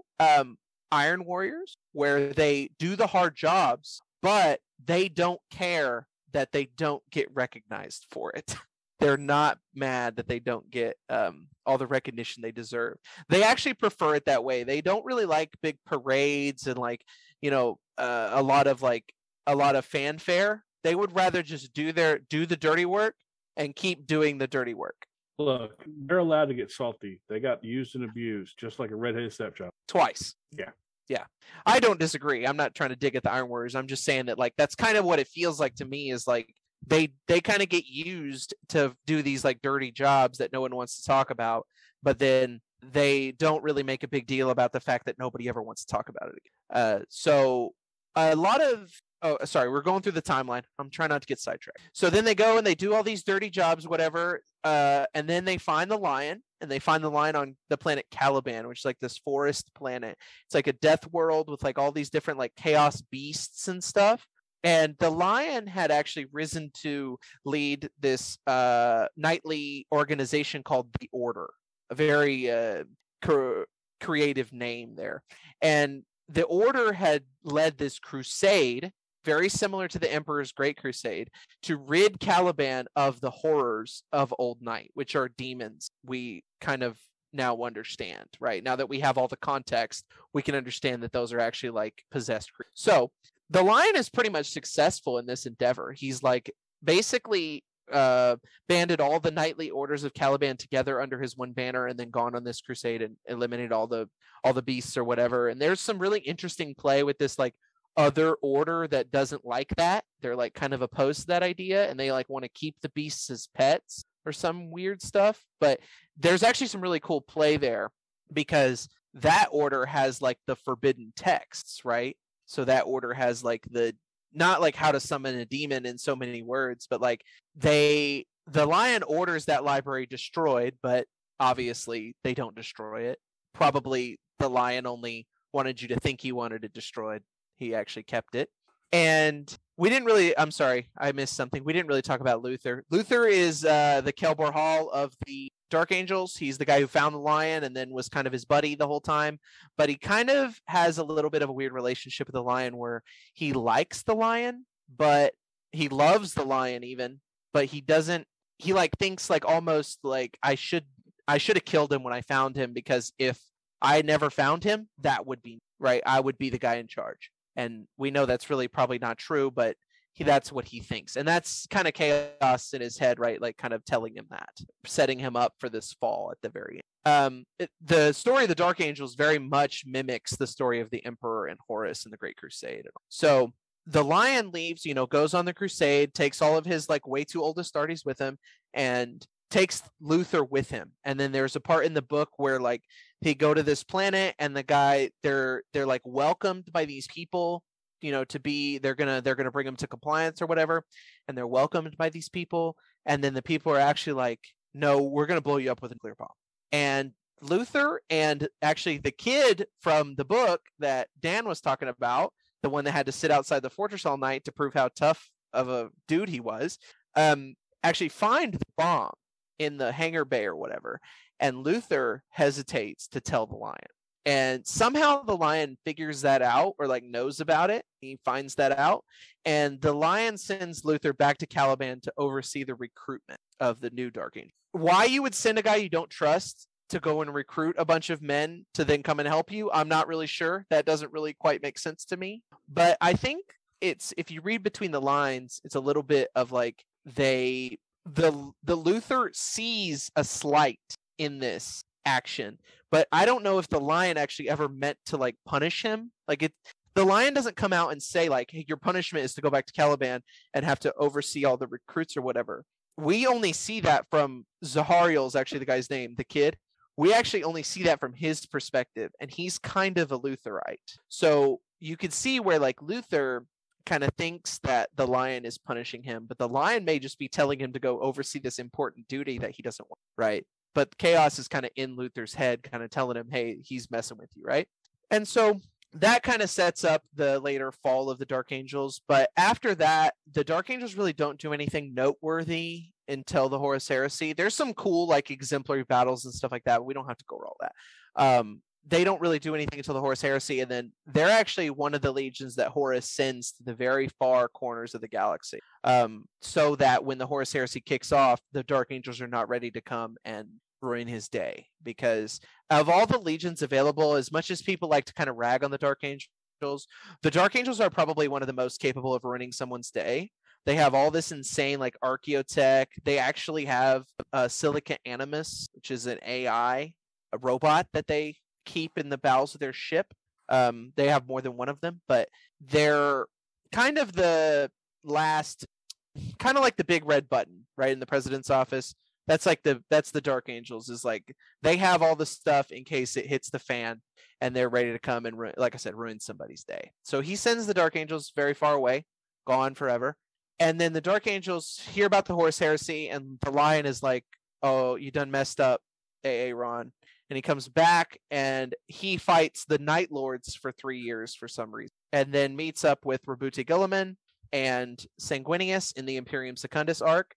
Speaker 5: Iron Warriors, where they do the hard jobs, but they don't care that they don't get recognized for it. They're not mad that they don't get all the recognition they deserve. They actually prefer it that way. They don't really like big parades and a lot of fanfare. They would rather just do the dirty work and keep doing the dirty work.
Speaker 3: Look, they're allowed to get salty. They got used and abused, just like a redheaded stepchild.
Speaker 5: twice.
Speaker 3: Yeah.
Speaker 5: Yeah. I don't disagree. I'm not trying to dig at the Iron Warriors. I'm just saying that, like, that's kind of what it feels like to me, is like they kind of get used to do these like dirty jobs that no one wants to talk about, but then they don't really make a big deal about the fact that nobody ever wants to talk about it again. So a lot of sorry, we're going through the timeline. I'm trying not to get sidetracked. So then they go and they do all these dirty jobs, whatever, and then they find the lion, and they find the lion on the planet Caliban, which is like this forest planet. It's like a death world with like all these different like chaos beasts and stuff. And the lion had actually risen to lead this nightly organization called the Order, a very creative name there. And the Order had led this crusade, very similar to the Emperor's Great Crusade, to rid Caliban of the horrors of Old Night, which are demons. We kind of now understand, right? Now that we have all the context, we can understand that those are actually like possessed creatures. So the lion is pretty much successful in this endeavor. He's like basically banded all the nightly orders of Caliban together under his one banner, and then gone on this crusade and eliminated all the beasts or whatever. And there's some really interesting play with this like other order that doesn't like that. They're like kind of opposed to that idea, and they like want to keep the beasts as pets or some weird stuff. But there's actually some really cool play there, because that order has like the forbidden texts, right? So that order has like the, not like how to summon a demon in so many words, but like the lion orders that library destroyed, but obviously they don't destroy it. Probably the lion only wanted you to think he wanted it destroyed. He actually kept it. And we didn't really, I'm sorry, I missed something. We didn't really talk about Luther. Luther is the Kelbor Hall of the Dark Angels. He's the guy who found the lion and then was kind of his buddy the whole time. But he kind of has a little bit of a weird relationship with the lion, where he likes the lion, but he loves the lion even, but he doesn't, he like thinks like almost like I should have killed him when I found him, because if I never found him, that would be right. I would be the guy in charge. And we know that's really probably not true, but that's what he thinks. And that's kind of chaos in his head, right? Like kind of telling him that, setting him up for this fall at the very end. The story of the Dark Angels very much mimics the story of the Emperor and Horus in the Great Crusade. So the lion leaves, goes on the crusade, takes all of his like way too old Astartes with him, and takes Luther with him. And then there's a part in the book where like they go to this planet, and the guy, they're like welcomed by these people, to be, they're gonna bring them to compliance or whatever, and they're welcomed by these people, and then the people are actually like, no, we're gonna blow you up with a nuclear bomb. And Luther and actually the kid from the book that Dan was talking about, the one that had to sit outside the fortress all night to prove how tough of a dude he was, actually find the bomb in the hangar bay or whatever, and Luther hesitates to tell the lion. And somehow the lion figures that out, or like knows about it. He finds that out, and the lion sends Luther back to Caliban to oversee the recruitment of the new Dark Angel. Why you would send a guy you don't trust to go and recruit a bunch of men to then come and help you, I'm not really sure. That doesn't really quite make sense to me. But I think it's, if you read between the lines, it's a little bit of like the Luther sees a slight in this action, but I don't know if the lion actually ever meant to like punish him. Like the lion doesn't come out and say like, hey, your punishment is to go back to Caliban and have to oversee all the recruits or whatever. We only see that from Zahariel's actually the guy's name, the kid. We actually only see that from his perspective, and he's kind of a Lutherite. So you could see where like Luther kind of thinks that the lion is punishing him, but the lion may just be telling him to go oversee this important duty that he doesn't want, right? But chaos is kind of in Luther's head, kind of telling him, hey, he's messing with you, right? And so that kind of sets up the later fall of the Dark Angels. But after that, the Dark Angels really don't do anything noteworthy until the Horus Heresy. There's some cool like exemplary battles and stuff like that, but we don't have to go over all that. They don't really do anything until the Horus Heresy, and then they're actually one of the legions that Horus sends to the very far corners of the galaxy, so that when the Horus Heresy kicks off, the Dark Angels are not ready to come and ruin his day. Because of all the legions available, as much as people like to kind of rag on the Dark Angels are probably one of the most capable of ruining someone's day. They have all this insane like archaeotech. They actually have Silicate Animus, which is an AI, a robot that they keep in the bowels of their ship. They have more than one of them, but they're kind of the last, kind of like the big red button, right, in the president's office. That's the Dark Angels, is like they have all the stuff in case it hits the fan, and they're ready to come and, like I said, ruin somebody's day. So he sends the Dark Angels very far away, gone forever. And then the Dark Angels hear about the Horus Heresy, and the Lion is like, "Oh, you done messed up, Ron." And he comes back, and he fights the Night Lords for 3 years for some reason, and then meets up with Rabute Guilliman and Sanguinius in the Imperium Secundus arc.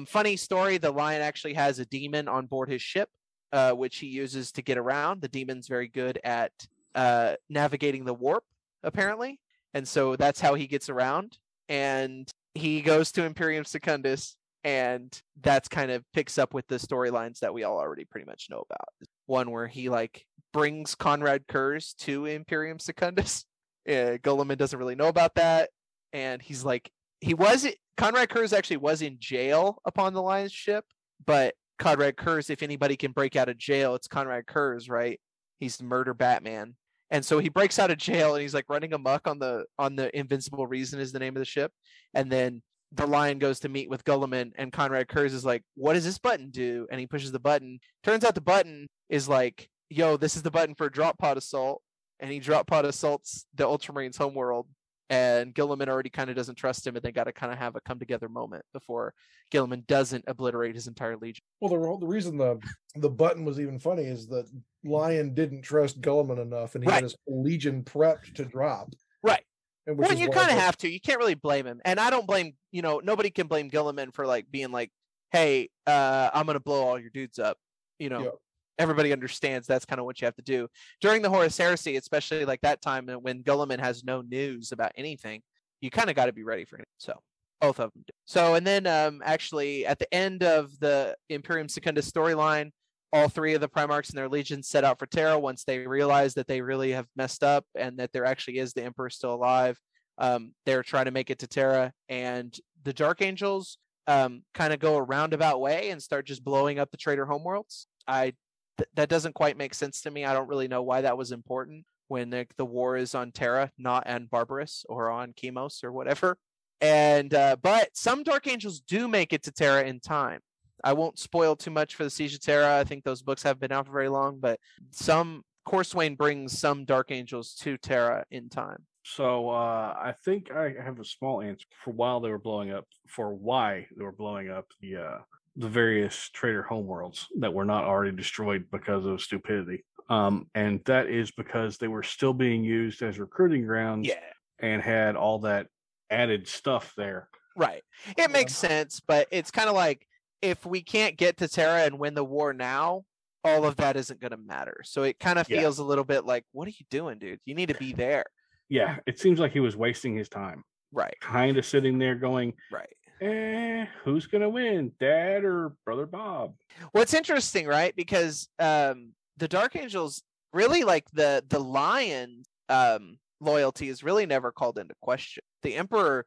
Speaker 5: Funny story, the Lion actually has a demon on board his ship, which he uses to get around. The demon's very good at navigating the warp, apparently. And so that's how he gets around. And he goes to Imperium Secundus, and that's kind of picks up with the storylines that we all already pretty much know about. One where he like brings Conrad Kurz to Imperium Secundus. Guilliman doesn't really know about that. And he's like, Conrad Kurz actually was in jail upon the Lion's ship, but Conrad Kurz, if anybody can break out of jail, it's Conrad Kurz, right? He's the murder Batman. And so he breaks out of jail, and he's like running amok on the Invincible Reason is the name of the ship. And then the Lion goes to meet with Guilliman, and Conrad Kurz is like, "What does this button do?" And he pushes the button. Turns out the button is like, "Yo, this is the button for drop pod assault." And he drop pod assaults the Ultramarines' homeworld. And Guilliman already kind of doesn't trust him, and they got to kind of have a come together moment before Guilliman doesn't obliterate his entire legion.
Speaker 1: Well, the reason the button was even funny is that Lion didn't trust Guilliman enough, and he had his legion prepped to drop.
Speaker 5: Right.
Speaker 1: And
Speaker 5: well, you kind of have to. You can't really blame him, and I don't blame. Nobody can blame Guilliman for like being like, "Hey, I'm gonna blow all your dudes up." Everybody understands that's kind of what you have to do during the Horus Heresy, especially like that time when Guilliman has no news about anything. You kind of got to be ready for it. So both of them do. So, and then actually at the end of the Imperium Secundus storyline, all three of the Primarchs and their legions set out for Terra once they realize that they really have messed up and that there actually is the Emperor still alive. They're trying to make it to Terra, and the Dark Angels kind of go a roundabout way and start just blowing up the traitor homeworlds. That doesn't quite make sense to me. I don't really know why that was important when the war is on Terra, not on Barbarous or on Chemos or whatever. And but some Dark Angels do make it to Terra in time. I won't spoil too much for the Siege of Terra. I think those books have been out for very long, but Corswain brings some Dark Angels to Terra in time.
Speaker 3: So I think I have a small answer for why they were blowing up the various traitor homeworlds that were not already destroyed because of stupidity. And that is because they were still being used as recruiting grounds and had all that added stuff there.
Speaker 5: Right. It makes sense, but it's kind of like if we can't get to Terra and win the war now, all of that isn't going to matter. So it kind of feels a little bit like, what are you doing, dude? You need to be there.
Speaker 3: Yeah, it seems like he was wasting his time.
Speaker 5: Right.
Speaker 3: Kind of sitting there going,
Speaker 5: right.
Speaker 3: Who's going to win, Dad or Brother Bob?
Speaker 5: Well, it's interesting, right? Because the Dark Angels really, like the Lion loyalty is really never called into question. The Emperor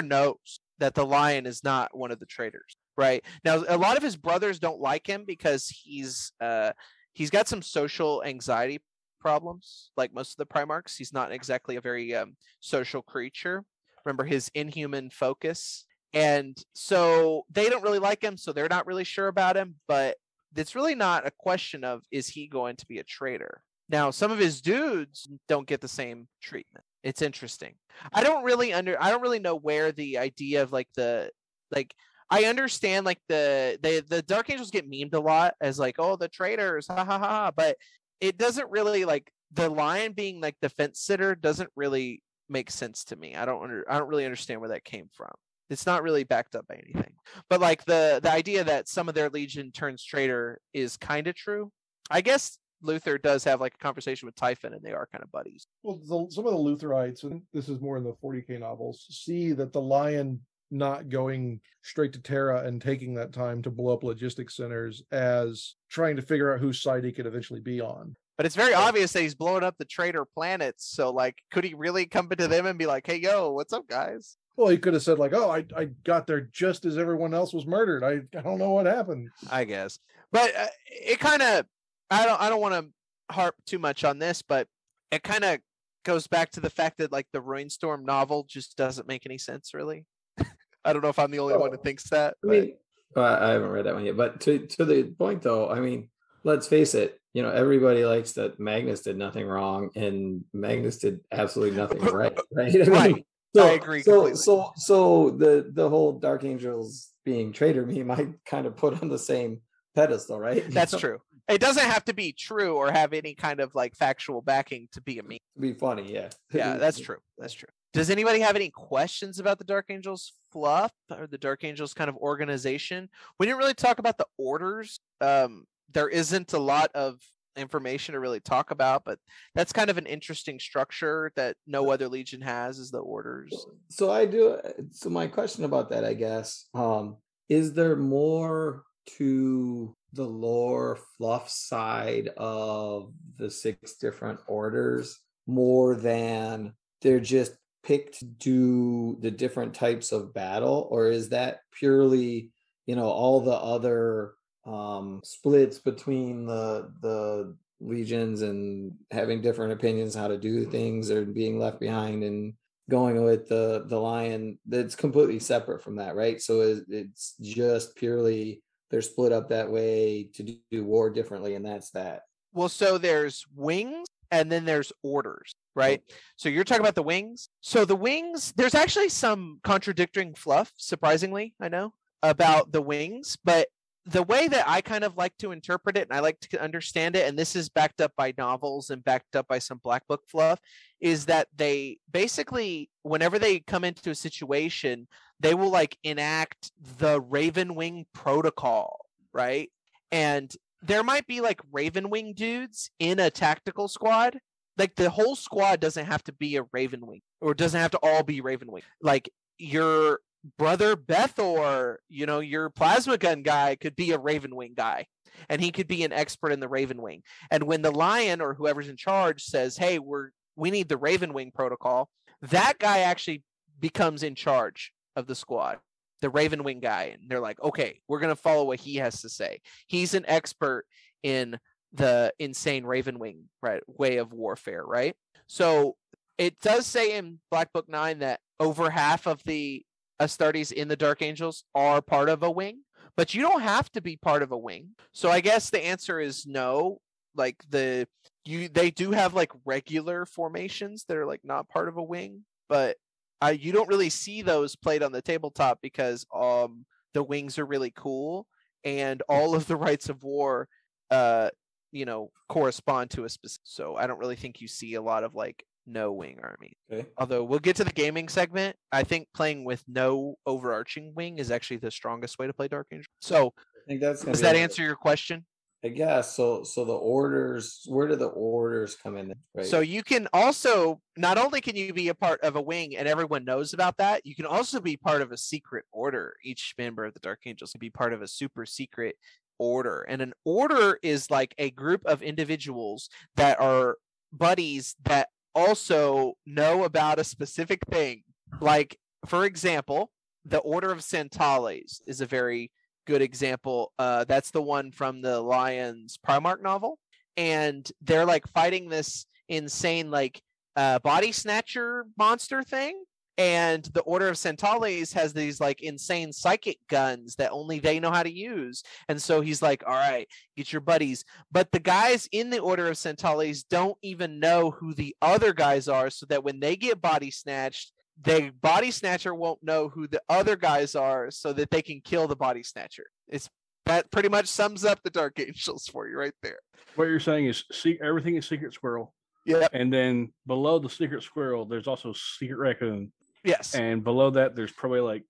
Speaker 5: knows that the Lion is not one of the traitors, right? Now, a lot of his brothers don't like him because he's got some social anxiety problems, like most of the Primarchs. He's not exactly a very social creature. Remember his inhuman focus. And so they don't really like him, so they're not really sure about him, but it's really not a question of, is he going to be a traitor? Now, some of his dudes don't get the same treatment. It's interesting. I don't really know where the idea of I understand like the Dark Angels get memed a lot as like, oh, the traitors, ha ha ha, but it doesn't really, like, the Lion being like the fence sitter doesn't really make sense to me. I don't really understand where that came from. It's not really backed up by anything. But like the idea that some of their legion turns traitor is kind of true. I guess Luther does have like a conversation with Typhon, and they are kind of buddies.
Speaker 1: Well, some of the Lutherites, and this is more in the 40K novels, see that the Lion not going straight to Terra and taking that time to blow up logistics centers as trying to figure out whose side he could eventually be on.
Speaker 5: But it's very obvious that he's blowing up the traitor planets. So, like, could he really come to them and be like, hey, yo, what's up, guys?
Speaker 1: Well, he could have said, like, oh, I got there just as everyone else was murdered. I don't know what happened.
Speaker 5: I guess. But it kind of, I don't want to harp too much on this, but it kind of goes back to the fact that like the Ruinstorm novel just doesn't make any sense, really. I don't know if I'm the only one who thinks that.
Speaker 2: I mean, I haven't read that one yet, but to the point though, I mean, let's face it, everybody likes that Magnus did nothing wrong and Magnus did absolutely nothing right, right?
Speaker 5: Right.
Speaker 2: So,
Speaker 5: I agree completely.
Speaker 2: So the whole Dark Angels being traitor meme I kind of put on the same pedestal, right?
Speaker 5: That's true. It doesn't have to be true or have any kind of like factual backing to be a meme.
Speaker 2: To be funny, yeah.
Speaker 5: Yeah, that's true. That's true. Does anybody have any questions about the Dark Angels fluff or the Dark Angels kind of organization? We didn't really talk about the orders. There isn't a lot of information to really talk about, but that's kind of an interesting structure that no other legion has, is the orders.
Speaker 2: So my question about that, I guess, is there more to the lore fluff side of the 6 different orders more than they're just picked to do the different types of battle, or is that purely all the other splits between the legions and having different opinions how to do things or being left behind and going with the lion, that's completely separate from that, right? So it's just purely they're split up that way to do war differently, and that's that.
Speaker 5: Well, so there's wings and then there's orders, right? So you're talking about the wings. So the wings, there's actually some contradicting fluff, surprisingly, I know, about the wings, but the way that I kind of like to interpret it, and I like to understand it, and this is backed up by novels and backed up by some Black Book fluff, is that they basically, whenever they come into a situation, they will like enact the Raven Wing protocol, right? And there might be like Raven Wing dudes in a tactical squad. Like the whole squad doesn't have to be a Raven Wing, or doesn't have to all be Raven Wing. Like your brother Bethor, your plasma gun guy could be a Raven Wing guy, and he could be an expert in the Raven Wing. And when the Lion or whoever's in charge says, hey, we need the Raven Wing protocol, that guy actually becomes in charge of the squad, the Raven Wing guy. And they're like, okay, we're going to follow what he has to say. He's an expert in the insane Raven Wing way of warfare, right? So it does say in Black Book 9 that over half of the Astartes in the Dark Angels are part of a wing, but you don't have to be part of a wing. So I guess the answer is no. Like they do have like regular formations that are like not part of a wing, but you don't really see those played on the tabletop because the wings are really cool and all of the rights of war correspond to a specific. So I don't really think you see a lot of like no wing army.
Speaker 2: Okay.
Speaker 5: Although we'll get to the gaming segment, I think playing with no overarching wing is actually the strongest way to play Dark Angel. So
Speaker 2: I think that's
Speaker 5: does that answer your question?
Speaker 2: I guess so. So the orders, where do the orders come in? Right?
Speaker 5: So you can also, not only can you be a part of a wing and everyone knows about that, you can also be part of a secret order. Each member of the Dark Angels can be part of a super secret order. And an order is like a group of individuals that are buddies that also know about a specific thing. Like, for example, the Order of Centaures is a very good example. That's the one from the Lion's Primarch novel, and they're like fighting this insane like body snatcher monster thing, and the Order of Centaures has these like insane psychic guns that only they know how to use. And so he's like, all right, get your buddies, but the guys in the Order of Centaures don't even know who the other guys are, so that when they get body snatched, the body snatcher won't know who the other guys are, so that they can kill the body snatcher. That pretty much sums up the Dark Angels for you right there.
Speaker 3: What you're saying is everything is Secret Squirrel.
Speaker 5: Yeah.
Speaker 3: And then below the Secret Squirrel, there's also Secret Raccoon.
Speaker 5: Yes.
Speaker 3: And below that, there's probably like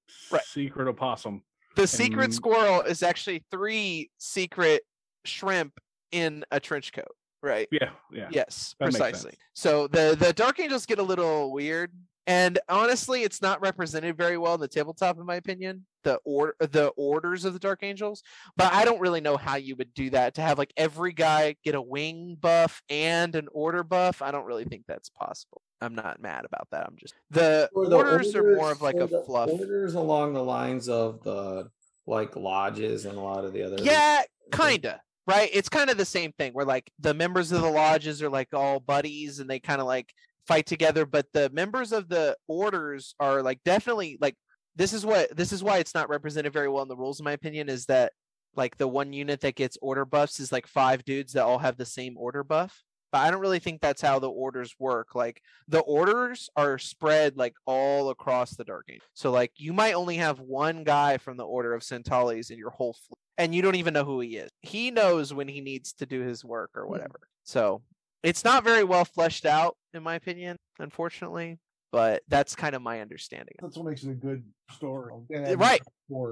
Speaker 3: Secret Opossum.
Speaker 5: The Secret Squirrel is actually 3 secret shrimp in a trench coat, right?
Speaker 3: Yeah.
Speaker 5: Yes,
Speaker 3: That makes
Speaker 5: precisely.
Speaker 3: sense.
Speaker 5: So the Dark Angels get a little weird. And honestly, it's not represented very well in the tabletop, in my opinion, the orders of the Dark Angels. But I don't really know how you would do that, to have like every guy get a wing buff and an order buff. I don't really think that's possible. I'm not mad about that. I'm just the orders are more of like a fluff.
Speaker 2: Orders along the lines of the like lodges and a lot of the other.
Speaker 5: Yeah, kinda. right? It's kind of the same thing where like the members of the lodges are like all buddies and they kind of like fight together, but the members of the orders are like definitely like this is why it's not represented very well in the rules, in my opinion, is that like the one unit that gets order buffs is like 5 dudes that all have the same order buff. But I don't really think that's how the orders work. Like the orders are spread like all across the Dark Age. So like you might only have one guy from the Order of Centalis in your whole fleet, and you don't even know who he is. He knows when he needs to do his work or whatever. So it's not very well fleshed out, in my opinion, unfortunately. But that's kind of my understanding.
Speaker 1: That's what makes it a good story.
Speaker 5: Right.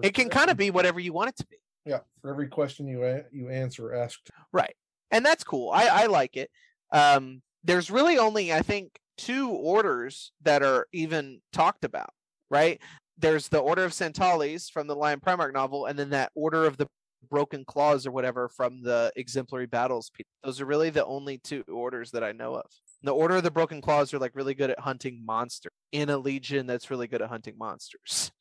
Speaker 5: It can kind of be whatever you want it to be.
Speaker 1: Yeah. For every question you answer, asked.
Speaker 5: Right. And that's cool. I like it. There's really only, I think, 2 orders that are even talked about, right? There's the Order of Centalis from the Lion Primarch novel, and then that Order of the Broken Claws or whatever from the Exemplary Battles. Those are really the only 2 orders that I know of. The Order of the Broken Claws are like really good at hunting monsters in a legion that's really good at hunting monsters.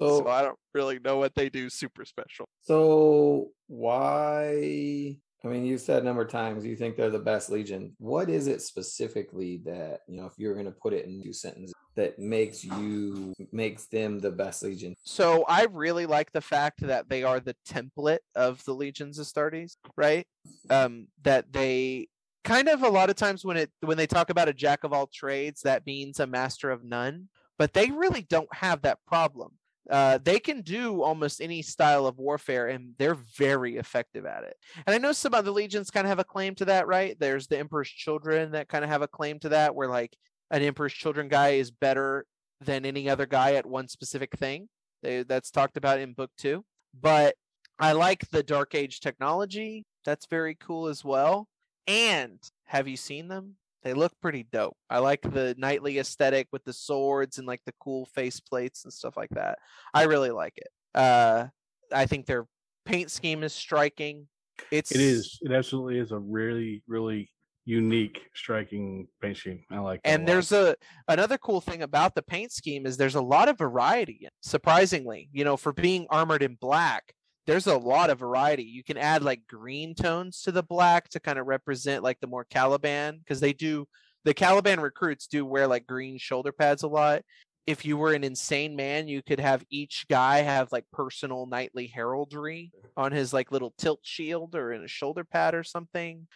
Speaker 5: So I don't really know what they do super special.
Speaker 2: So why? I mean, you said a number of times you think they're the best legion. What is it specifically that, if you're going to put it in 2 sentences, that makes them the best legion?
Speaker 5: So I really like the fact that they are the template of the legions of Astartes, right? That they kind of a lot of times when they talk about a jack of all trades, that means a master of none. But they really don't have that problem. They can do almost any style of warfare, and they're very effective at it. And I know some other legions kind of have a claim to that, right? There's the Emperor's Children that kind of have a claim to that, where like an Emperor's Children guy is better than any other guy at one specific thing. That's talked about in book 2. But I like the Dark Age technology. That's very cool as well. And have you seen them? They look pretty dope. I like the knightly aesthetic with the swords and like the cool face plates and stuff like that. I really like it. I think their paint scheme is striking. It is.
Speaker 3: It absolutely is a really, really unique, striking paint scheme. I like that.
Speaker 5: And there's another cool thing about the paint scheme is there's a lot of variety. Surprisingly, for being armored in black, there's a lot of variety. You can add like green tones to the black to kind of represent like the more Caliban, because the Caliban recruits do wear like green shoulder pads a lot. If you were an insane man, you could have each guy have like personal knightly heraldry on his like little tilt shield or in a shoulder pad or something.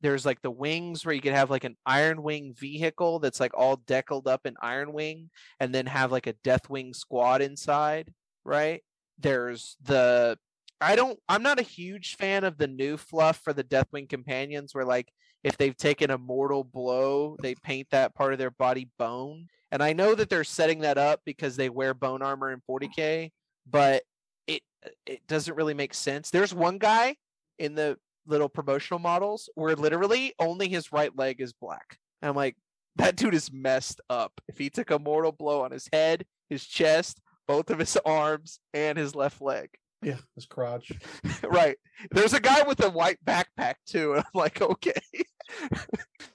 Speaker 5: There's like the wings where you could have like an Iron Wing vehicle that's like all deckled up in Iron Wing, and then have like a Deathwing squad inside, right? There's I'm not a huge fan of the new fluff for the Deathwing companions where like if they've taken a mortal blow, they paint that part of their body bone. And I know that they're setting that up because they wear bone armor in 40K, but it doesn't really make sense. There's one guy in the little promotional models where literally only his right leg is black. And I'm like, that dude is messed up. If he took a mortal blow on his head, his chest, both of his arms, and his left leg.
Speaker 1: Yeah, his crotch.
Speaker 5: Right. There's a guy with a white backpack too. And I'm like, okay.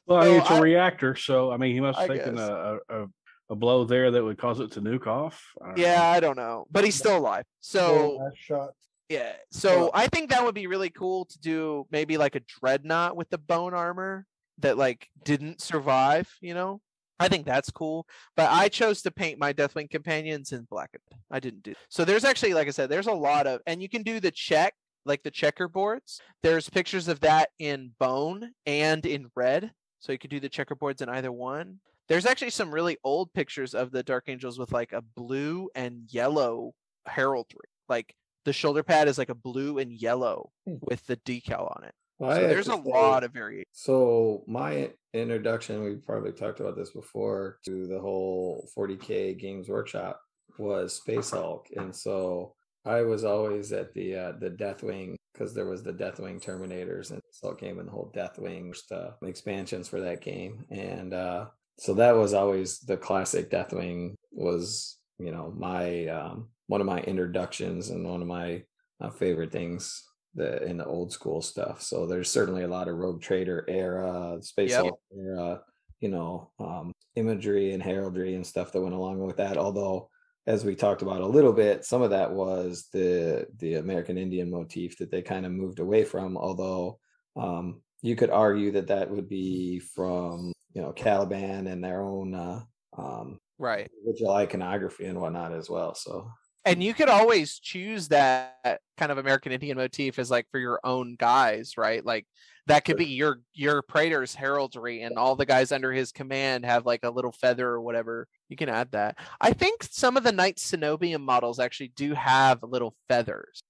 Speaker 3: Well, I mean, it's a reactor, so I mean, he must have taken a blow there that would cause it to nuke off.
Speaker 5: I don't know, but he's still alive. So
Speaker 1: last shot.
Speaker 5: Yeah. So I think that would be really cool to do maybe like a dreadnought with the bone armor that like didn't survive, I think that's cool, but I chose to paint my Deathwing companions in black. I didn't do. So there's actually, like I said, there's a lot of, and you can do the checkerboards. There's pictures of that in bone and in red. So you could do the checkerboards in either one. There's actually some really old pictures of the Dark Angels with like a blue and yellow heraldry. Like the shoulder pad is like a blue and yellow with the decal on it. So there's a lot of variation.
Speaker 2: So my introduction, we probably talked about this before, to the whole 40K Games Workshop was Space Hulk. And so I was always at the Deathwing, because there was the Deathwing Terminators, and so it came in the whole Deathwing expansions for that game. And so that was always the classic Deathwing was, my one of my introductions and one of my favorite things in the old school stuff. So there's certainly a lot of Rogue Trader era, Space Hulk era, imagery and heraldry and stuff that went along with that. Although as we talked about a little bit, some of that was the American Indian motif that they kind of moved away from, although you could argue that would be from, Caliban and their own
Speaker 5: Right.
Speaker 2: original iconography and whatnot as well. So,
Speaker 5: and you could always choose that kind of American Indian motif as like for your own guys, right? Like that could be your praetor's heraldry, and all the guys under his command have like a little feather or whatever. You can add that. I think some of the Knight Cenobium models actually do have little feathers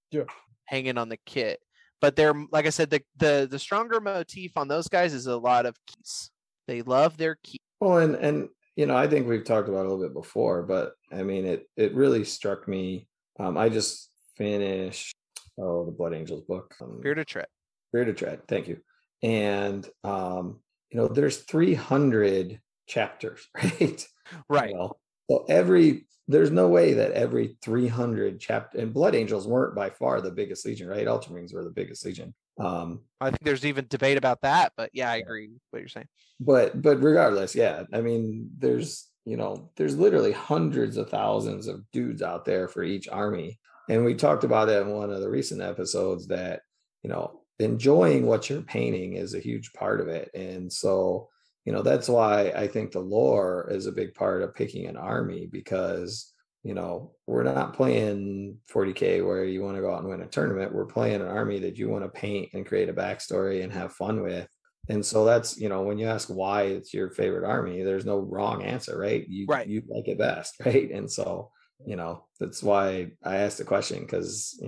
Speaker 5: hanging on the kit, but they're, like I said, the stronger motif on those guys is a lot of keys. They love their keys.
Speaker 2: Well, and I think we've talked about it a little bit before, but I mean, it really struck me. I just finished the Blood Angels book,
Speaker 5: Spirit of Tread.
Speaker 2: Spirit of Tread. Thank you. And there's 300 chapters, right?
Speaker 5: Right.
Speaker 2: So there's no way that every 300 chapter, and Blood Angels weren't by far the biggest legion, right? Ultramarines were the biggest legion.
Speaker 5: I think there's even debate about that, but yeah, I agree with what you're saying.
Speaker 2: But regardless, yeah, I mean, there's literally hundreds of thousands of dudes out there for each army. And we talked about it in one of the recent episodes that, enjoying what you're painting is a huge part of it. And so, that's why I think the lore is a big part of picking an army, because, we're not playing 40K where you want to go out and win a tournament. We're playing an army that you want to paint and create a backstory and have fun with. And so that's, when you ask why it's your favorite army, there's no wrong answer, right? You like it best, right? And so, that's why I asked the question, because,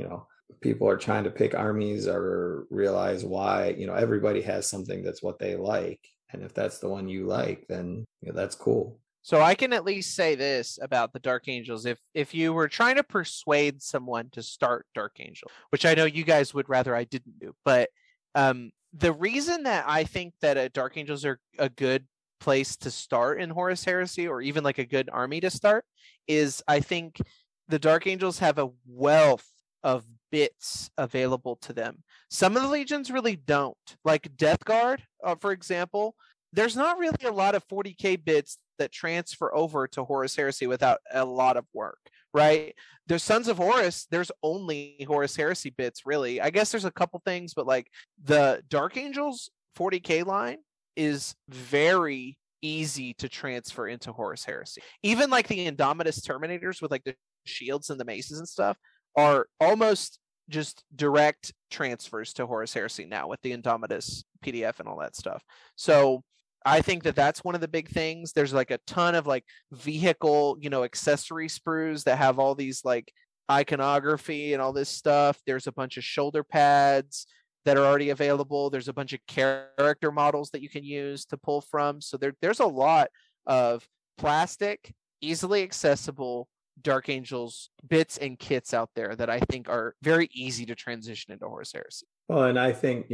Speaker 2: people are trying to pick armies or realize why, everybody has something that's what they like. And if that's the one you like, then that's cool.
Speaker 5: So I can at least say this about the Dark Angels. If you were trying to persuade someone to start Dark Angel, which I know you guys would rather I didn't do, but the reason that I think that Dark Angels are a good place to start in Horus Heresy, or even like a good army to start, is I think the Dark Angels have a wealth of bits available to them. Some of the legions really don't. Like Death Guard, for example, there's not really a lot of 40K bits that transfer over to Horus Heresy without a lot of work, right? There's Sons of Horus, there's only Horus Heresy bits, really. I guess there's a couple things, but like the Dark Angels 40K line is very easy to transfer into Horus Heresy. Even like the Indomitus Terminators with like the shields and the maces and stuff are almost just direct transfers to Horus Heresy now with the Indomitus PDF and all that stuff. So I think that that's one of the big things. There's like a ton of like vehicle, accessory sprues that have all these like iconography and all this stuff. There's a bunch of shoulder pads that are already available. There's a bunch of character models that you can use to pull from. So there's a lot of plastic, easily accessible Dark Angels bits and kits out there that I think are very easy to transition into Horus Heresy.
Speaker 2: Well, and I think,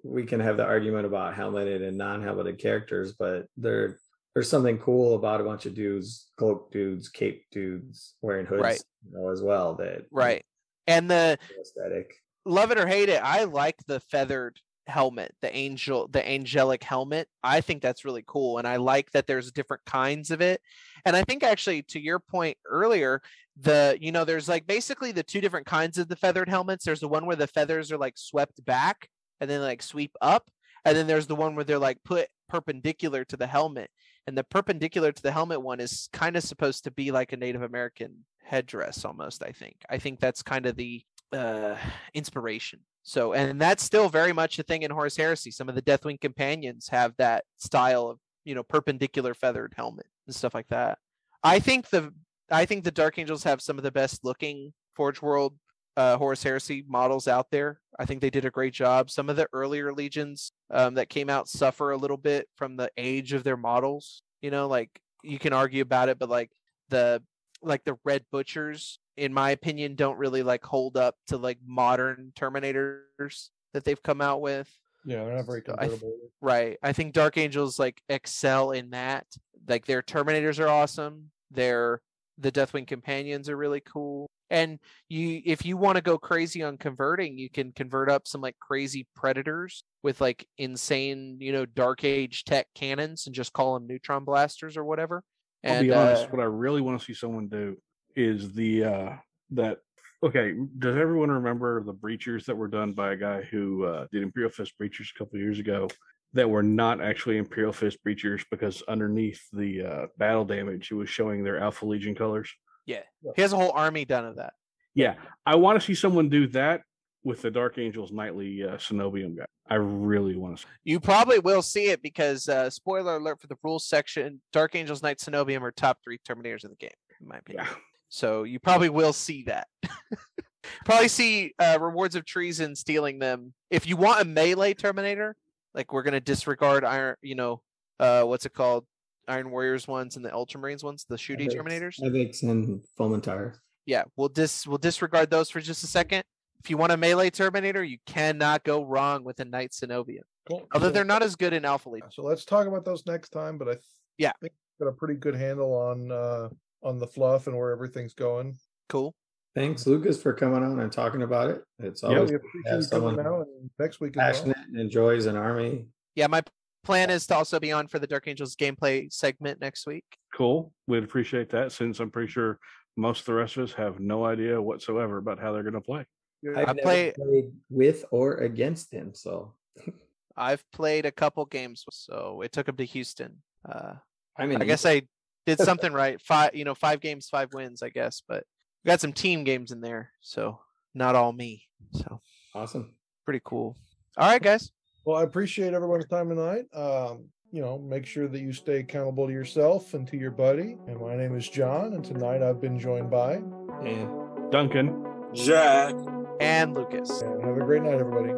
Speaker 2: we can have the argument about helmeted and non-helmeted characters, but there's something cool about a bunch of dudes, cloak dudes, cape dudes wearing hoods,
Speaker 5: right,
Speaker 2: as well. That
Speaker 5: right. And the
Speaker 2: aesthetic,
Speaker 5: love it or hate it, I like the feathered helmet, the angelic helmet. I think that's really cool, and I like that there's different kinds of it. And I think actually, to your point earlier, there's like basically the two different kinds of the feathered helmets. There's the one where the feathers are like swept back and then like sweep up, and then there's the one where they're like put perpendicular to the helmet. And the perpendicular to the helmet one is kind of supposed to be like a Native American headdress almost. I think that's kind of the inspiration. So, and that's still very much a thing in Horus Heresy. Some of the Deathwing companions have that style of, perpendicular feathered helmet and stuff like that. I think the Dark Angels have some of the best looking Forge World Horus Heresy models out there. I think they did a great job. Some of the earlier legions that came out suffer a little bit from the age of their models. Like you can argue about it, but like the Red Butchers, in my opinion, don't really like hold up to like modern Terminators that they've come out with.
Speaker 1: Yeah, they're not very convertible.
Speaker 5: Right. I think Dark Angels like excel in that. Like their Terminators are awesome. The Deathwing companions are really cool. And if you want to go crazy on converting, you can convert up some like crazy Predators with like insane, Dark Age tech cannons and just call them neutron blasters or whatever.
Speaker 3: I'll be honest, what I really want to see someone do is the that okay? Does everyone remember the breachers that were done by a guy who did Imperial Fist breachers a couple of years ago? That were not actually Imperial Fist breachers because underneath the battle damage, it was showing their Alpha Legion colors.
Speaker 5: Yeah, he has a whole army done of that.
Speaker 3: Yeah, I want to see someone do that with the Dark Angels Nightly Cenobium guy. I really want to see.
Speaker 5: You probably will see it because, spoiler alert for the rules section, Dark Angels Knight Cenobium are top 3 Terminators in the game, in my opinion.
Speaker 3: Yeah.
Speaker 5: So you probably will see that. Probably see rewards of treason stealing them. If you want a melee Terminator, like we're gonna disregard Iron, what's it called? Iron Warriors ones and the Ultramarines ones, the shooty Terminators.
Speaker 2: Evics and Fomentire.
Speaker 5: Yeah, we'll disregard those for just a second. If you want a melee Terminator, you cannot go wrong with a Knight Cenobium.
Speaker 1: Cool.
Speaker 5: Although they're not as good in Alpha League.
Speaker 1: So let's talk about those next time. But I think I've got a pretty good handle on the fluff and where everything's going.
Speaker 5: Cool.
Speaker 2: Thanks, Lucas, for coming on and talking about it. It's always
Speaker 1: we appreciate you coming now and next week as
Speaker 2: passionate and enjoys an army.
Speaker 5: Yeah, my plan is to also be on for the Dark Angels gameplay segment next week.
Speaker 3: Cool. We'd appreciate that since I'm pretty sure most of the rest of us have no idea whatsoever about how they're going to play.
Speaker 2: I've never played with or against him, so
Speaker 5: I've played a couple games, so it took him to Houston.
Speaker 2: I mean,
Speaker 5: I guess I did something right. 5 games, 5 wins, I guess, but we got some team games in there, so not all me. So
Speaker 2: awesome,
Speaker 5: pretty cool. All right, guys.
Speaker 1: Well, I appreciate everyone's time tonight. Make sure that you stay accountable to yourself and to your buddy. And my name is John, and tonight I've been joined by
Speaker 2: and
Speaker 3: Duncan,
Speaker 4: Jack,
Speaker 5: and Lucas.
Speaker 1: And have a great night, everybody.